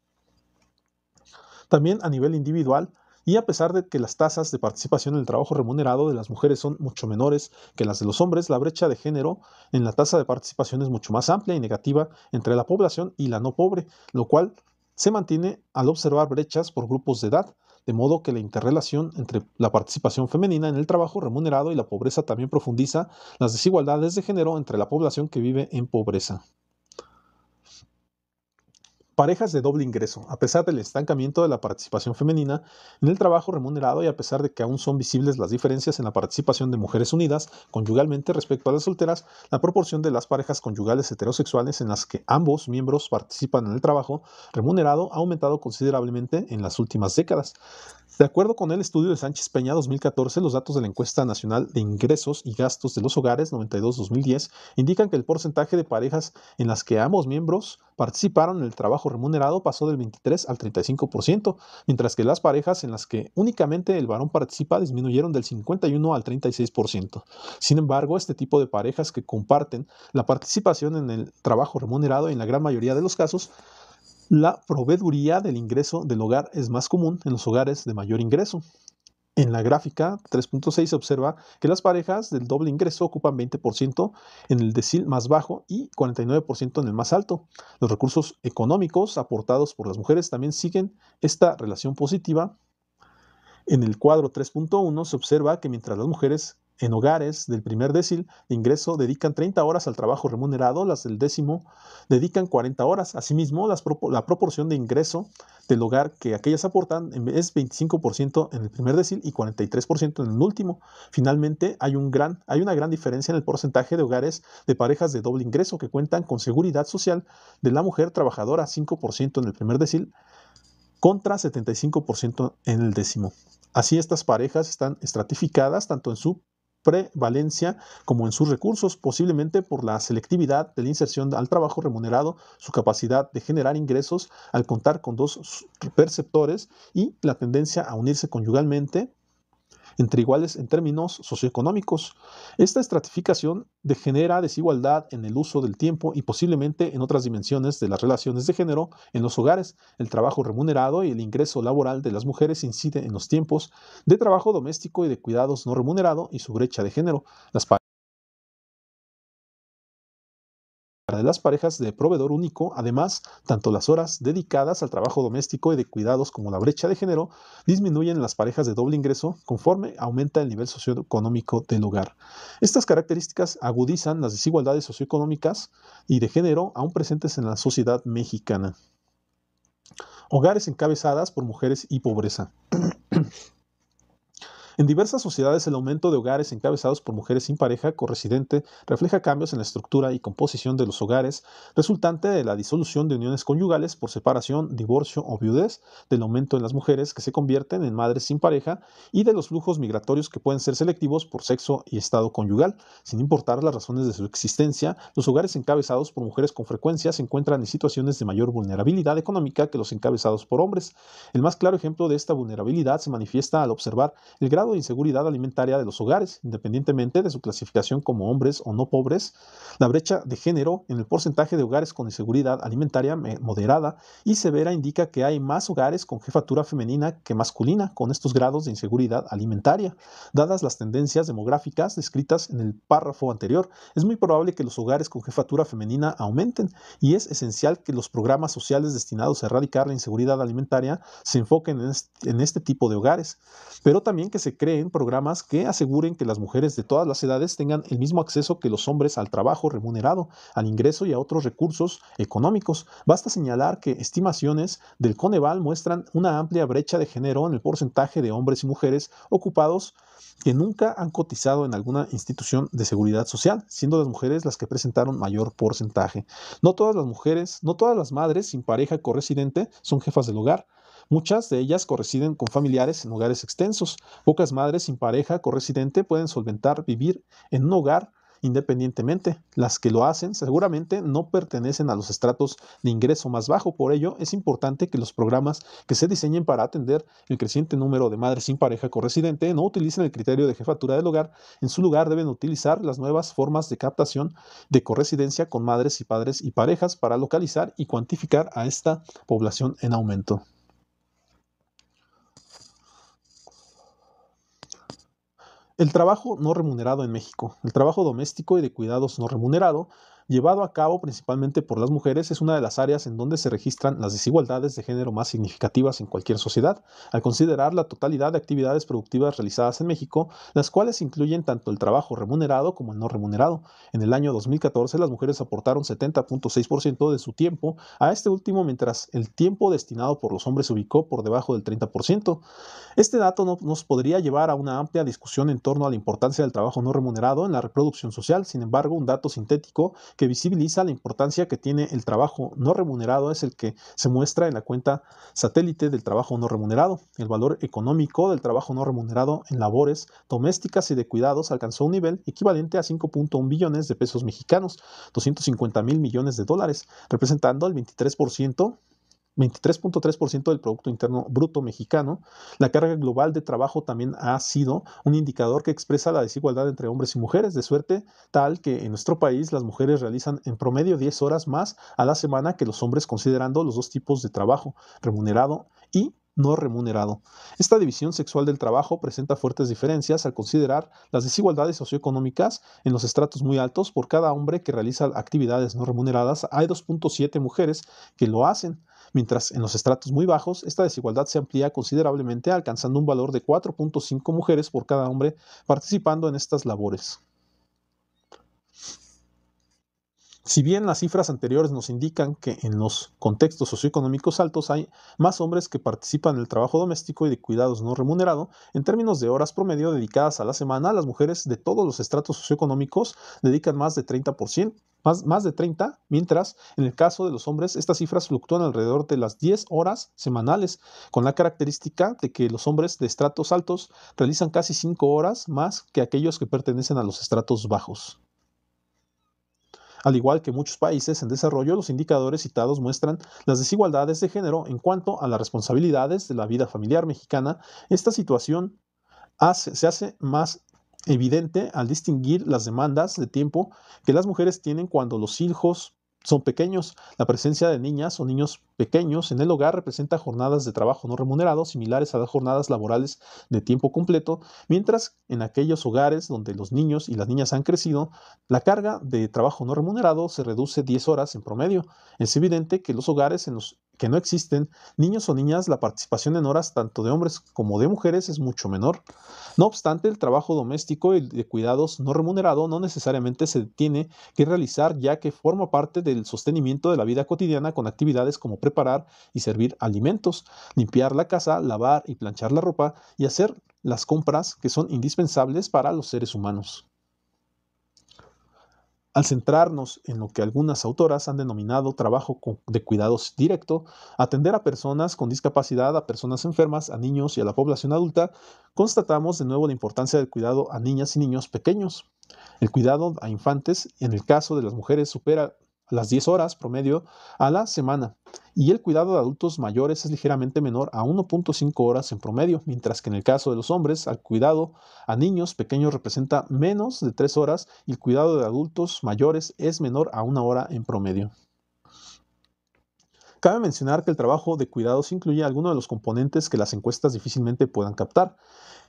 También a nivel individual, y a pesar de que las tasas de participación en el trabajo remunerado de las mujeres son mucho menores que las de los hombres, la brecha de género en la tasa de participación es mucho más amplia y negativa entre la población y la no pobre, lo cual se mantiene al observar brechas por grupos de edad, de modo que la interrelación entre la participación femenina en el trabajo remunerado y la pobreza también profundiza las desigualdades de género entre la población que vive en pobreza. Parejas de doble ingreso. A pesar del estancamiento de la participación femenina en el trabajo remunerado y a pesar de que aún son visibles las diferencias en la participación de mujeres unidas conyugalmente respecto a las solteras, la proporción de las parejas conyugales heterosexuales en las que ambos miembros participan en el trabajo remunerado ha aumentado considerablemente en las últimas décadas. De acuerdo con el estudio de Sánchez Peña 2014, los datos de la Encuesta Nacional de Ingresos y Gastos de los Hogares 92-2010 indican que el porcentaje de parejas en las que ambos miembros participaron en el trabajo remunerado pasó del 23 al 35%, mientras que las parejas en las que únicamente el varón participa disminuyeron del 51 al 36%. Sin embargo, este tipo de parejas que comparten la participación en el trabajo remunerado en la gran mayoría de los casos, la proveeduría del ingreso del hogar es más común en los hogares de mayor ingreso. En la gráfica 3.6 se observa que las parejas del doble ingreso ocupan 20% en el decil más bajo y 49% en el más alto. Los recursos económicos aportados por las mujeres también siguen esta relación positiva. En el cuadro 3.1 se observa que mientras las mujeres en hogares del primer decil de ingreso dedican 30 horas al trabajo remunerado, las del décimo dedican 40 horas. Asimismo, la proporción de ingreso del hogar que aquellas aportan es 25% en el primer decil y 43% en el último. Finalmente, hay una gran diferencia en el porcentaje de hogares de parejas de doble ingreso que cuentan con seguridad social de la mujer trabajadora, 5% en el primer decil contra 75% en el décimo. Así, estas parejas están estratificadas tanto en su prevalencia como en sus recursos, posiblemente por la selectividad de la inserción al trabajo remunerado, su capacidad de generar ingresos al contar con dos perceptores y la tendencia a unirse conyugalmente entre iguales en términos socioeconómicos. Esta estratificación genera desigualdad en el uso del tiempo y posiblemente en otras dimensiones de las relaciones de género en los hogares. El trabajo remunerado y el ingreso laboral de las mujeres incide en los tiempos de trabajo doméstico y de cuidados no remunerado y su brecha de género. De las parejas de proveedor único, además, tanto las horas dedicadas al trabajo doméstico y de cuidados como la brecha de género disminuyen en las parejas de doble ingreso conforme aumenta el nivel socioeconómico del hogar. Estas características agudizan las desigualdades socioeconómicas y de género aún presentes en la sociedad mexicana. Hogares encabezadas por mujeres y pobreza. En diversas sociedades, el aumento de hogares encabezados por mujeres sin pareja corresidente refleja cambios en la estructura y composición de los hogares, resultante de la disolución de uniones conyugales por separación, divorcio o viudez, del aumento en las mujeres que se convierten en madres sin pareja y de los flujos migratorios que pueden ser selectivos por sexo y estado conyugal. Sin importar las razones de su existencia, los hogares encabezados por mujeres con frecuencia se encuentran en situaciones de mayor vulnerabilidad económica que los encabezados por hombres. El más claro ejemplo de esta vulnerabilidad se manifiesta al observar el grado grado de inseguridad alimentaria de los hogares, independientemente de su clasificación como hombres o no pobres. La brecha de género en el porcentaje de hogares con inseguridad alimentaria moderada y severa indica que hay más hogares con jefatura femenina que masculina con estos grados de inseguridad alimentaria. Dadas las tendencias demográficas descritas en el párrafo anterior, es muy probable que los hogares con jefatura femenina aumenten y es esencial que los programas sociales destinados a erradicar la inseguridad alimentaria se enfoquen en este tipo de hogares, pero también que se creen programas que aseguren que las mujeres de todas las edades tengan el mismo acceso que los hombres al trabajo remunerado, al ingreso y a otros recursos económicos. Basta señalar que estimaciones del Coneval muestran una amplia brecha de género en el porcentaje de hombres y mujeres ocupados que nunca han cotizado en alguna institución de seguridad social, siendo las mujeres las que presentaron mayor porcentaje. No todas las mujeres, no todas las madres sin pareja corresidente son jefas del hogar. Muchas de ellas corresiden con familiares en hogares extensos. Pocas madres sin pareja corresidente pueden solventar vivir en un hogar independientemente. Las que lo hacen seguramente no pertenecen a los estratos de ingreso más bajo. Por ello, es importante que los programas que se diseñen para atender el creciente número de madres sin pareja corresidente no utilicen el criterio de jefatura del hogar. En su lugar, deben utilizar las nuevas formas de captación de corresidencia con madres y padres y parejas para localizar y cuantificar a esta población en aumento. El trabajo no remunerado en México. El trabajo doméstico y de cuidados no remunerado, llevado a cabo principalmente por las mujeres, es una de las áreas en donde se registran las desigualdades de género más significativas en cualquier sociedad, al considerar la totalidad de actividades productivas realizadas en México, las cuales incluyen tanto el trabajo remunerado como el no remunerado. En el año 2014, las mujeres aportaron 70.6% de su tiempo a este último, mientras el tiempo destinado por los hombres se ubicó por debajo del 30%. Este dato nos podría llevar a una amplia discusión en torno a la importancia del trabajo no remunerado en la reproducción social. Sin embargo, un dato sintético que visibiliza la importancia que tiene el trabajo no remunerado es el que se muestra en la cuenta satélite del trabajo no remunerado. El valor económico del trabajo no remunerado en labores domésticas y de cuidados alcanzó un nivel equivalente a 5.1 billones de pesos mexicanos, 250,000 millones de dólares, representando el 23.3% del Producto Interno Bruto mexicano. La carga global de trabajo también ha sido un indicador que expresa la desigualdad entre hombres y mujeres, de suerte tal que en nuestro país las mujeres realizan en promedio 10 horas más a la semana que los hombres, considerando los dos tipos de trabajo, remunerado y no remunerado. Esta división sexual del trabajo presenta fuertes diferencias al considerar las desigualdades socioeconómicas. En los estratos muy altos, por cada hombre que realiza actividades no remuneradas, hay 2.7 mujeres que lo hacen, mientras en los estratos muy bajos, esta desigualdad se amplía considerablemente, alcanzando un valor de 4.5 mujeres por cada hombre participando en estas labores. Si bien las cifras anteriores nos indican que en los contextos socioeconómicos altos hay más hombres que participan en el trabajo doméstico y de cuidados no remunerado, en términos de horas promedio dedicadas a la semana, las mujeres de todos los estratos socioeconómicos dedican más de 30%, más de 30, mientras en el caso de los hombres estas cifras fluctúan alrededor de las 10 horas semanales, con la característica de que los hombres de estratos altos realizan casi 5 horas más que aquellos que pertenecen a los estratos bajos. Al igual que muchos países en desarrollo, los indicadores citados muestran las desigualdades de género en cuanto a las responsabilidades de la vida familiar mexicana. Esta situación se hace más evidente al distinguir las demandas de tiempo que las mujeres tienen cuando los hijos son pequeños. La presencia de niñas o niños pequeños en el hogar representa jornadas de trabajo no remunerado similares a las jornadas laborales de tiempo completo, mientras en aquellos hogares donde los niños y las niñas han crecido, la carga de trabajo no remunerado se reduce 10 horas en promedio. Es evidente que los hogares en los que no existen niños o niñas, la participación en horas tanto de hombres como de mujeres es mucho menor. No obstante, el trabajo doméstico y de cuidados no remunerado no necesariamente se tiene que realizar, ya que forma parte del sostenimiento de la vida cotidiana con actividades como preparar y servir alimentos, limpiar la casa, lavar y planchar la ropa y hacer las compras que son indispensables para los seres humanos. Al centrarnos en lo que algunas autoras han denominado trabajo de cuidados directo, atender a personas con discapacidad, a personas enfermas, a niños y a la población adulta, constatamos de nuevo la importancia del cuidado a niñas y niños pequeños. El cuidado a infantes, en el caso de las mujeres, supera las 10 horas promedio a la semana, y el cuidado de adultos mayores es ligeramente menor a 1.5 horas en promedio, mientras que en el caso de los hombres, el cuidado a niños pequeños representa menos de 3 horas y el cuidado de adultos mayores es menor a 1 hora en promedio. Cabe mencionar que el trabajo de cuidados incluye algunos de los componentes que las encuestas difícilmente puedan captar,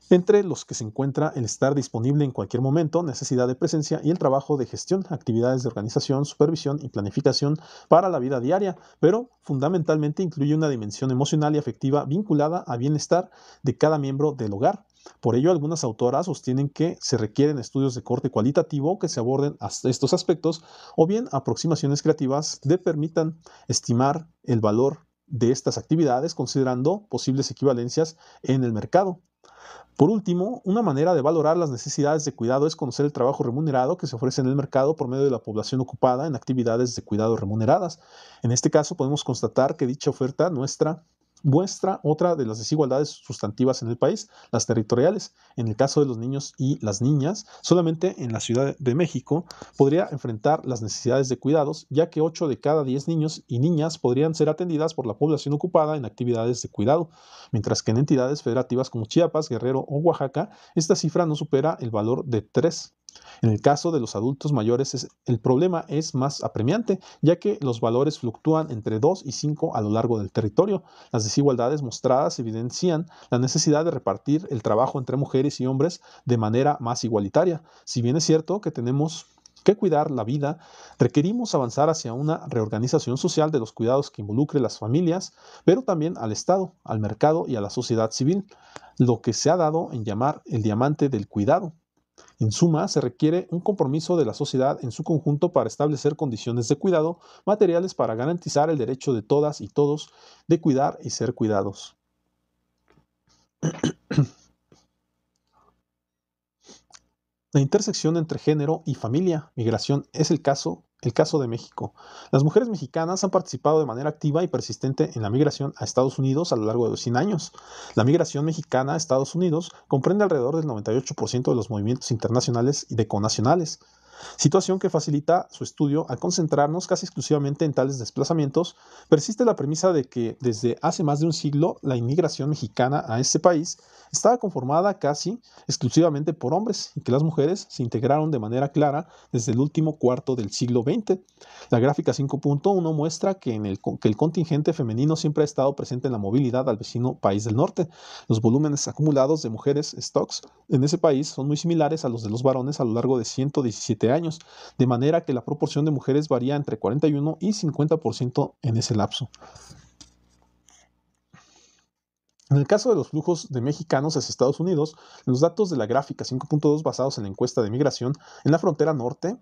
entre los que se encuentra el estar disponible en cualquier momento, necesidad de presencia y el trabajo de gestión, actividades de organización, supervisión y planificación para la vida diaria, pero fundamentalmente incluye una dimensión emocional y afectiva vinculada al bienestar de cada miembro del hogar. Por ello, algunas autoras sostienen que se requieren estudios de corte cualitativo que se aborden estos aspectos o bien aproximaciones creativas que permitan estimar el valor de estas actividades considerando posibles equivalencias en el mercado. Por último, una manera de valorar las necesidades de cuidado es conocer el trabajo remunerado que se ofrece en el mercado por medio de la población ocupada en actividades de cuidado remuneradas. En este caso, podemos constatar que dicha oferta muestra otra de las desigualdades sustantivas en el país, las territoriales. En el caso de los niños y las niñas, solamente en la Ciudad de México podría enfrentar las necesidades de cuidados, ya que 8 de cada 10 niños y niñas podrían ser atendidas por la población ocupada en actividades de cuidado, mientras que en entidades federativas como Chiapas, Guerrero o Oaxaca, esta cifra no supera el valor de 3. En el caso de los adultos mayores, el problema es más apremiante, ya que los valores fluctúan entre 2 y 5 a lo largo del territorio. Las desigualdades mostradas evidencian la necesidad de repartir el trabajo entre mujeres y hombres de manera más igualitaria. Si bien es cierto que tenemos que cuidar la vida, requerimos avanzar hacia una reorganización social de los cuidados que involucre las familias, pero también al Estado, al mercado y a la sociedad civil, lo que se ha dado en llamar el diamante del cuidado. En suma, se requiere un compromiso de la sociedad en su conjunto para establecer condiciones de cuidado materiales para garantizar el derecho de todas y todos de cuidar y ser cuidados. La intersección entre género y familia, migración, es el caso de México. Las mujeres mexicanas han participado de manera activa y persistente en la migración a Estados Unidos a lo largo de los 100 años. La migración mexicana a Estados Unidos comprende alrededor del 98% de los movimientos internacionales y de connacionales, situación que facilita su estudio al concentrarnos casi exclusivamente en tales desplazamientos. Persiste la premisa de que desde hace más de un siglo la inmigración mexicana a este país estaba conformada casi exclusivamente por hombres y que las mujeres se integraron de manera clara desde el último cuarto del siglo XX. La gráfica 5.1 muestra que el contingente femenino siempre ha estado presente en la movilidad al vecino país del norte. Los volúmenes acumulados de mujeres stocks en ese país son muy similares a los de los varones a lo largo de 117 años, de manera que la proporción de mujeres varía entre 41 y 50% en ese lapso. En el caso de los flujos de mexicanos hacia Estados Unidos, los datos de la gráfica 5.2 basados en la encuesta de migración en la frontera norte,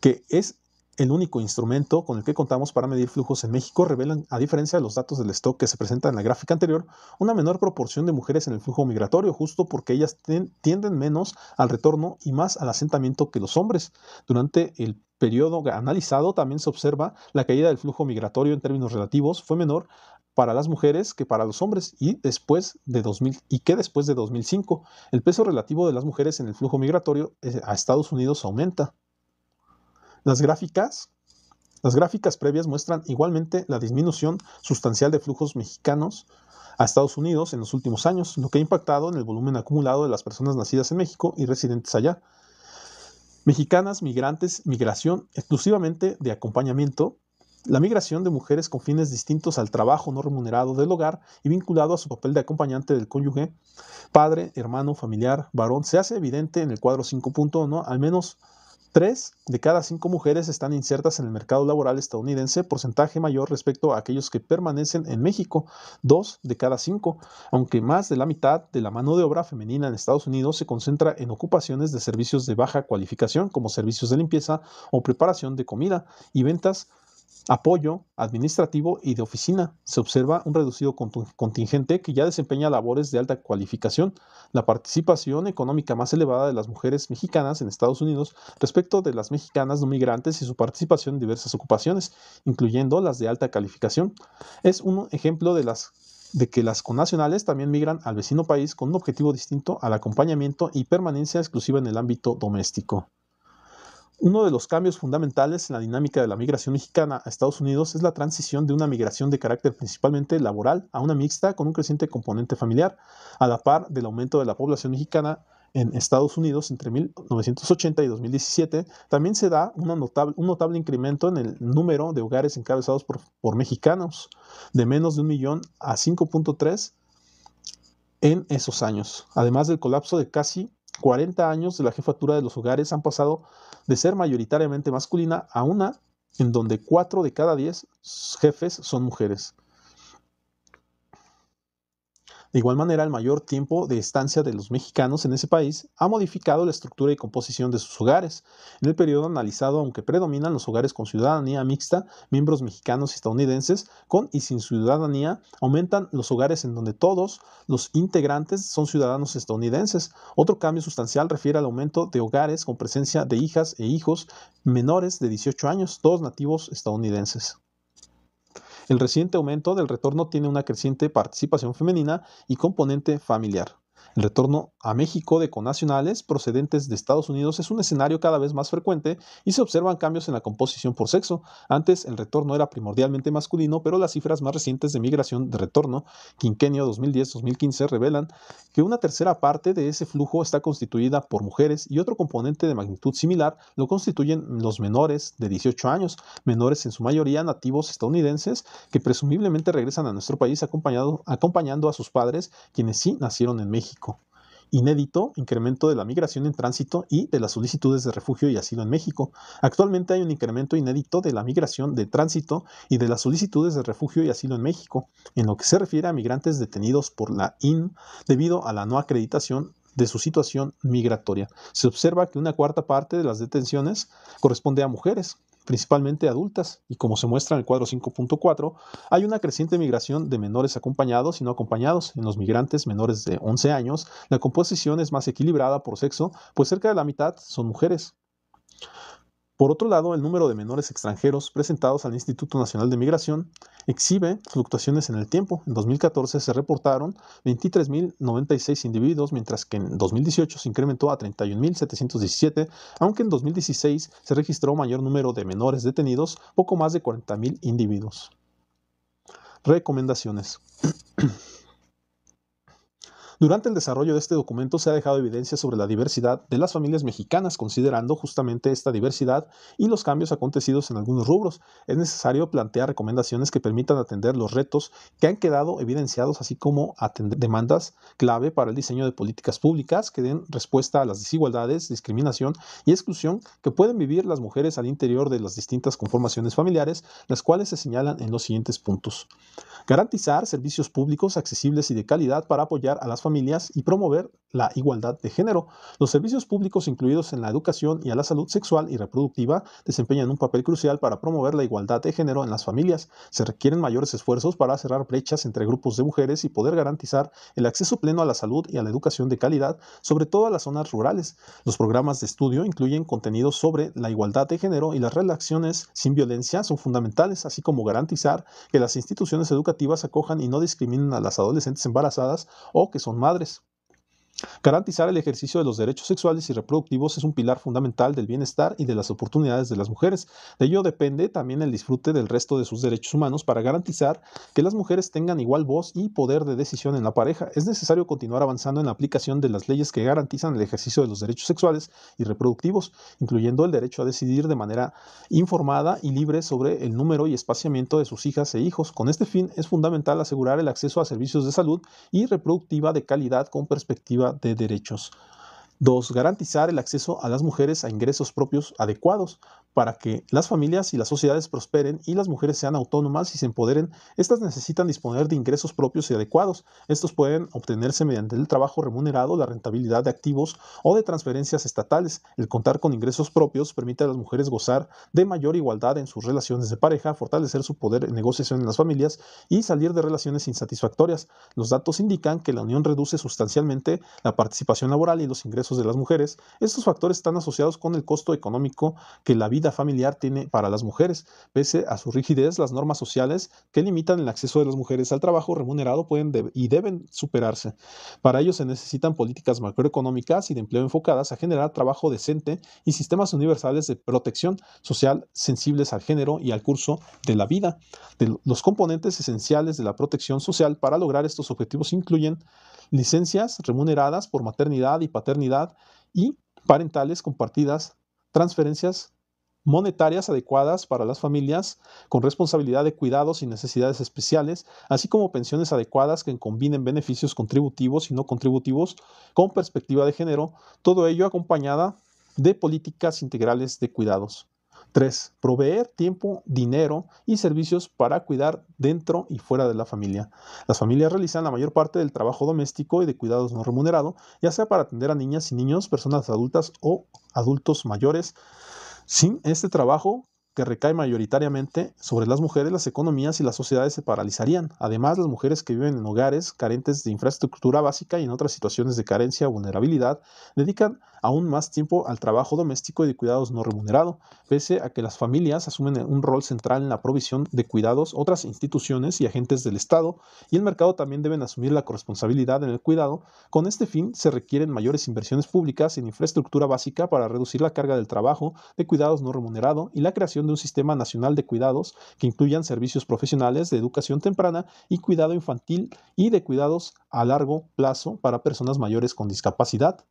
que es el único instrumento con el que contamos para medir flujos en México, revelan, a diferencia de los datos del stock que se presentan en la gráfica anterior, una menor proporción de mujeres en el flujo migratorio, justo porque ellas tienden menos al retorno y más al asentamiento que los hombres. Durante el periodo analizado también se observa la caída del flujo migratorio en términos relativos fue menor para las mujeres que para los hombres y después de 2005 el peso relativo de las mujeres en el flujo migratorio a Estados Unidos aumenta. Las gráficas previas muestran igualmente la disminución sustancial de flujos mexicanos a Estados Unidos en los últimos años, lo que ha impactado en el volumen acumulado de las personas nacidas en México y residentes allá. Mexicanas, migrantes, migración exclusivamente de acompañamiento. La migración de mujeres con fines distintos al trabajo no remunerado del hogar y vinculado a su papel de acompañante del cónyuge, padre, hermano, familiar, varón, se hace evidente en el cuadro 5.1, al menos 3 de cada 5 mujeres están insertas en el mercado laboral estadounidense, porcentaje mayor respecto a aquellos que permanecen en México, 2 de cada 5, aunque más de la mitad de la mano de obra femenina en Estados Unidos se concentra en ocupaciones de servicios de baja cualificación, como servicios de limpieza o preparación de comida y ventas, apoyo administrativo y de oficina. Se observa un reducido contingente que ya desempeña labores de alta cualificación. La participación económica más elevada de las mujeres mexicanas en Estados Unidos respecto de las mexicanas no migrantes y su participación en diversas ocupaciones, incluyendo las de alta calificación, es un ejemplo de que las connacionales también migran al vecino país con un objetivo distinto al acompañamiento y permanencia exclusiva en el ámbito doméstico. Uno de los cambios fundamentales en la dinámica de la migración mexicana a Estados Unidos es la transición de una migración de carácter principalmente laboral a una mixta con un creciente componente familiar, a la par del aumento de la población mexicana en Estados Unidos entre 1980 y 2017. También se da un notable incremento en el número de hogares encabezados por mexicanos, de menos de 1 millón a 5.3 en esos años. Además del colapso de casi 40 años de la jefatura de los hogares, han pasado de ser mayoritariamente masculina a una en donde 4 de cada 10 jefes son mujeres. De igual manera, el mayor tiempo de estancia de los mexicanos en ese país ha modificado la estructura y composición de sus hogares. En el periodo analizado, aunque predominan los hogares con ciudadanía mixta, miembros mexicanos y estadounidenses, con y sin ciudadanía, aumentan los hogares en donde todos los integrantes son ciudadanos estadounidenses. Otro cambio sustancial refiere al aumento de hogares con presencia de hijas e hijos menores de 18 años, todos nativos estadounidenses. El reciente aumento del retorno tiene una creciente participación femenina y componente familiar. El retorno a México de connacionales procedentes de Estados Unidos es un escenario cada vez más frecuente y se observan cambios en la composición por sexo. Antes el retorno era primordialmente masculino, pero las cifras más recientes de migración de retorno, quinquenio 2010-2015, revelan que una tercera parte de ese flujo está constituida por mujeres y otro componente de magnitud similar lo constituyen los menores de 18 años, menores en su mayoría nativos estadounidenses que presumiblemente regresan a nuestro país acompañando a sus padres, quienes sí nacieron en México. Inédito incremento de la migración en tránsito y de las solicitudes de refugio y asilo en México. Actualmente hay un incremento inédito de la migración de tránsito y de las solicitudes de refugio y asilo en México, en lo que se refiere a migrantes detenidos por la INM debido a la no acreditación de su situación migratoria. Se observa que una cuarta parte de las detenciones corresponde a mujeres, principalmente adultas, y como se muestra en el cuadro 5.4, hay una creciente migración de menores acompañados y no acompañados. En los migrantes menores de 11 años, la composición es más equilibrada por sexo, pues cerca de la mitad son mujeres. Por otro lado, el número de menores extranjeros presentados al Instituto Nacional de Migración exhibe fluctuaciones en el tiempo. En 2014 se reportaron 23.096 individuos, mientras que en 2018 se incrementó a 31.717, aunque en 2016 se registró mayor número de menores detenidos, poco más de 40.000 individuos. Recomendaciones. Durante el desarrollo de este documento se ha dejado evidencia sobre la diversidad de las familias mexicanas, considerando justamente esta diversidad y los cambios acontecidos en algunos rubros. Es necesario plantear recomendaciones que permitan atender los retos que han quedado evidenciados, así como atender demandas clave para el diseño de políticas públicas que den respuesta a las desigualdades, discriminación y exclusión que pueden vivir las mujeres al interior de las distintas conformaciones familiares, las cuales se señalan en los siguientes puntos. Garantizar servicios públicos accesibles y de calidad para apoyar a las familias y promover la igualdad de género. Los servicios públicos incluidos en la educación y a la salud sexual y reproductiva desempeñan un papel crucial para promover la igualdad de género en las familias. Se requieren mayores esfuerzos para cerrar brechas entre grupos de mujeres y poder garantizar el acceso pleno a la salud y a la educación de calidad, sobre todo a las zonas rurales. Los programas de estudio incluyen contenidos sobre la igualdad de género y las relaciones sin violencia son fundamentales, así como garantizar que las instituciones educativas acojan y no discriminen a las adolescentes embarazadas o que son madres. Garantizar el ejercicio de los derechos sexuales y reproductivos es un pilar fundamental del bienestar y de las oportunidades de las mujeres. De ello depende también el disfrute del resto de sus derechos humanos para garantizar que las mujeres tengan igual voz y poder de decisión en la pareja. Es necesario continuar avanzando en la aplicación de las leyes que garantizan el ejercicio de los derechos sexuales y reproductivos, incluyendo el derecho a decidir de manera informada y libre sobre el número y espaciamiento de sus hijas e hijos. Con este fin es fundamental asegurar el acceso a servicios de salud y reproductiva de calidad con perspectiva de derechos. 2. Garantizar el acceso a las mujeres a ingresos propios adecuados para que las familias y las sociedades prosperen y las mujeres sean autónomas y se empoderen. Estas necesitan disponer de ingresos propios y adecuados. Estos pueden obtenerse mediante el trabajo remunerado, la rentabilidad de activos o de transferencias estatales. El contar con ingresos propios permite a las mujeres gozar de mayor igualdad en sus relaciones de pareja, fortalecer su poder en negociación en las familias y salir de relaciones insatisfactorias. Los datos indican que la unión reduce sustancialmente la participación laboral y los ingresos de las mujeres. Estos factores están asociados con el costo económico que la vida vida familiar tiene para las mujeres. Pese a su rigidez, las normas sociales que limitan el acceso de las mujeres al trabajo remunerado pueden y deben superarse. Para ello se necesitan políticas macroeconómicas y de empleo enfocadas a generar trabajo decente y sistemas universales de protección social sensibles al género y al curso de la vida. Los componentes esenciales de la protección social para lograr estos objetivos incluyen licencias remuneradas por maternidad y paternidad y parentales compartidas, transferencias monetarias adecuadas para las familias con responsabilidad de cuidados y necesidades especiales, así como pensiones adecuadas que combinen beneficios contributivos y no contributivos con perspectiva de género, todo ello acompañada de políticas integrales de cuidados. 3. Proveer tiempo, dinero y servicios para cuidar dentro y fuera de la familia. Las familias realizan la mayor parte del trabajo doméstico y de cuidados no remunerado, ya sea para atender a niñas y niños, personas adultas o adultos mayores. Sin este trabajo, que recae mayoritariamente sobre las mujeres, las economías y las sociedades se paralizarían. Además, las mujeres que viven en hogares carentes de infraestructura básica y en otras situaciones de carencia o vulnerabilidad dedican aún más tiempo al trabajo doméstico y de cuidados no remunerado. Pese a que las familias asumen un rol central en la provisión de cuidados, otras instituciones y agentes del Estado y el mercado también deben asumir la corresponsabilidad en el cuidado. Con este fin, se requieren mayores inversiones públicas en infraestructura básica para reducir la carga del trabajo de cuidados no remunerado y la creación de un sistema nacional de cuidados que incluyan servicios profesionales de educación temprana y cuidado infantil y de cuidados a largo plazo para personas mayores con discapacidad.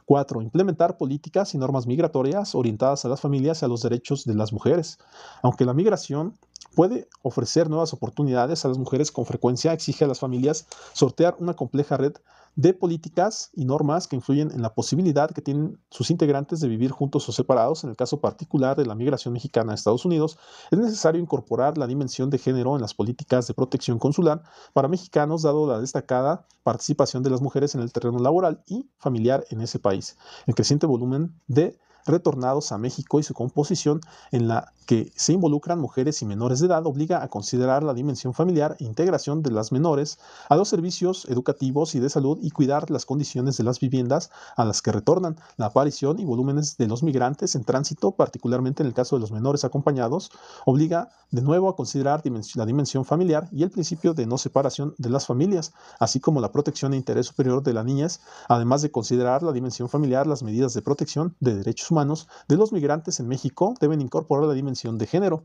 4. Implementar políticas y normas migratorias orientadas a las familias y a los derechos de las mujeres. Aunque la migración puede ofrecer nuevas oportunidades a las mujeres, con frecuencia exige a las familias sortear una compleja red de políticas y normas que influyen en la posibilidad que tienen sus integrantes de vivir juntos o separados. En el caso particular de la migración mexicana a Estados Unidos, es necesario incorporar la dimensión de género en las políticas de protección consular para mexicanos, dado la destacada participación de las mujeres en el terreno laboral y familiar en ese país. El creciente volumen de retornados a México y su composición en la que se involucran mujeres y menores de edad obliga a considerar la dimensión familiar e integración de las menores a los servicios educativos y de salud y cuidar las condiciones de las viviendas a las que retornan. La aparición y volúmenes de los migrantes en tránsito, particularmente en el caso de los menores acompañados, obliga de nuevo a considerar la dimensión familiar y el principio de no separación de las familias, así como la protección e interés superior de la niñez, además de considerar la dimensión familiar. Las medidas de protección de derechos humanos de los migrantes en México deben incorporar la dimensión de género,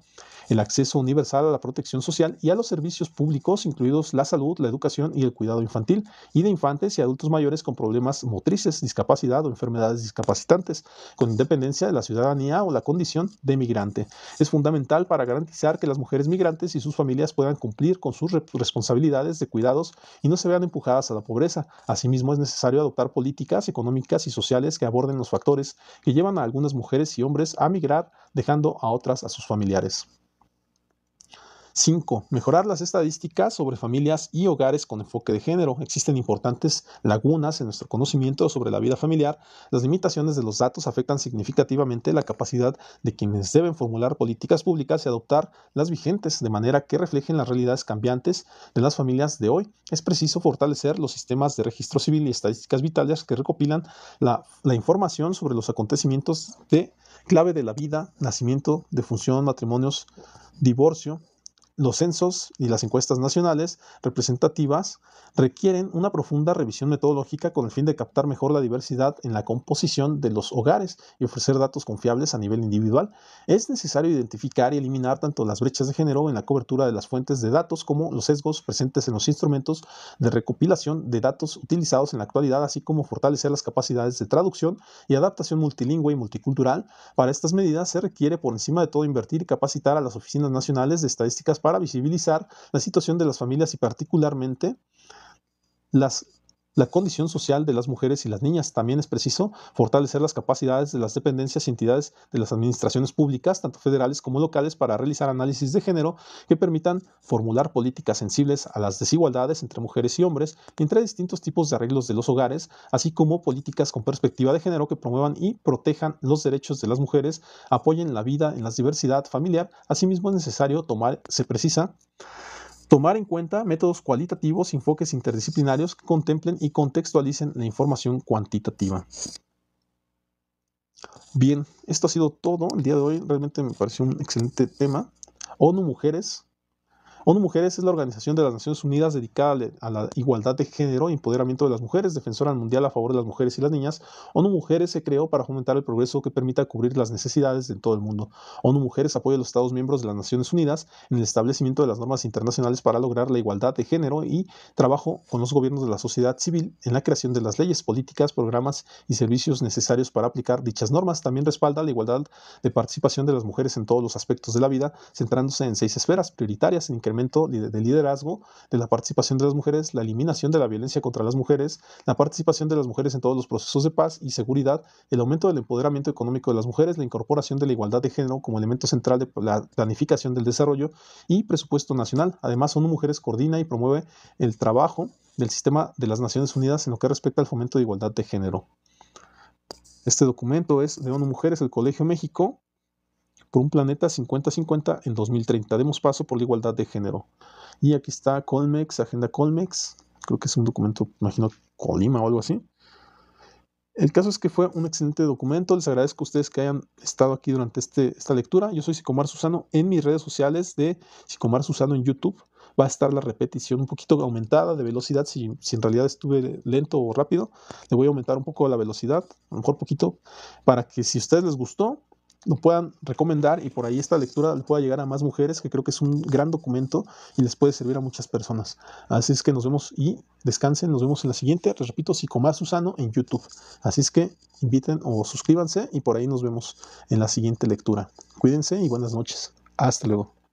el acceso universal a la protección social y a los servicios públicos, incluidos la salud, la educación y el cuidado infantil, y de infantes y adultos mayores con problemas motrices, discapacidad o enfermedades discapacitantes, con independencia de la ciudadanía o la condición de migrante. Es fundamental para garantizar que las mujeres migrantes y sus familias puedan cumplir con sus responsabilidades de cuidados y no se vean empujadas a la pobreza. Asimismo, es necesario adoptar políticas económicas y sociales que aborden los factores que llevan a algunas mujeres y hombres a migrar, dejando a otras a sus familiares. 5. Mejorar las estadísticas sobre familias y hogares con enfoque de género. Existen importantes lagunas en nuestro conocimiento sobre la vida familiar. Las limitaciones de los datos afectan significativamente la capacidad de quienes deben formular políticas públicas y adoptar las vigentes, de manera que reflejen las realidades cambiantes de las familias de hoy. Es preciso fortalecer los sistemas de registro civil y estadísticas vitales que recopilan la información sobre los acontecimientos de clave de la vida: nacimiento, defunción, matrimonios, divorcio. Los censos y las encuestas nacionales representativas requieren una profunda revisión metodológica con el fin de captar mejor la diversidad en la composición de los hogares y ofrecer datos confiables a nivel individual. Es necesario identificar y eliminar tanto las brechas de género en la cobertura de las fuentes de datos como los sesgos presentes en los instrumentos de recopilación de datos utilizados en la actualidad, así como fortalecer las capacidades de traducción y adaptación multilingüe y multicultural. Para estas medidas se requiere, por encima de todo, invertir y capacitar a las oficinas nacionales de estadísticas para visibilizar la situación de las familias y particularmente la condición social de las mujeres y las niñas. También es preciso fortalecer las capacidades de las dependencias y entidades de las administraciones públicas, tanto federales como locales, para realizar análisis de género que permitan formular políticas sensibles a las desigualdades entre mujeres y hombres y entre distintos tipos de arreglos de los hogares, así como políticas con perspectiva de género que promuevan y protejan los derechos de las mujeres, apoyen la vida en la diversidad familiar. Asimismo, es necesario tomar en cuenta métodos cualitativos y enfoques interdisciplinarios que contemplen y contextualicen la información cuantitativa. Bien, esto ha sido todo el día de hoy. Realmente me pareció un excelente tema. ONU Mujeres. ONU Mujeres es la organización de las Naciones Unidas dedicada a la igualdad de género e empoderamiento de las mujeres, defensora mundial a favor de las mujeres y las niñas. ONU Mujeres se creó para fomentar el progreso que permita cubrir las necesidades de todo el mundo. ONU Mujeres apoya a los Estados miembros de las Naciones Unidas en el establecimiento de las normas internacionales para lograr la igualdad de género y trabajo con los gobiernos de la sociedad civil en la creación de las leyes, políticas, programas y servicios necesarios para aplicar dichas normas. También respalda la igualdad de participación de las mujeres en todos los aspectos de la vida, centrándose en 6 esferas prioritarias: el incremento de liderazgo, de la participación de las mujeres, la eliminación de la violencia contra las mujeres, la participación de las mujeres en todos los procesos de paz y seguridad, el aumento del empoderamiento económico de las mujeres, la incorporación de la igualdad de género como elemento central de la planificación del desarrollo y presupuesto nacional. Además, ONU Mujeres coordina y promueve el trabajo del sistema de las Naciones Unidas en lo que respecta al fomento de igualdad de género. Este documento es de ONU Mujeres, el Colegio México, por un planeta 50-50 en 2030. Demos paso por la igualdad de género. Y aquí está Colmex, Agenda Colmex. Creo que es un documento, imagino, Colima o algo así. El caso es que fue un excelente documento. Les agradezco a ustedes que hayan estado aquí durante esta lectura. Yo soy Sicomar Susano. En mis redes sociales de Sicomar Susano en YouTube va a estar la repetición un poquito aumentada de velocidad. Si en realidad estuve lento o rápido, le voy a aumentar un poco la velocidad, a lo mejor poquito, para que si a ustedes les gustó, lo puedan recomendar y por ahí esta lectura le pueda llegar a más mujeres, que creo que es un gran documento y les puede servir a muchas personas. Así es que nos vemos y descansen. Nos vemos en la siguiente. Les repito, Sicomar Susano en YouTube. Así es que inviten o suscríbanse y por ahí nos vemos en la siguiente lectura. Cuídense y buenas noches. Hasta luego.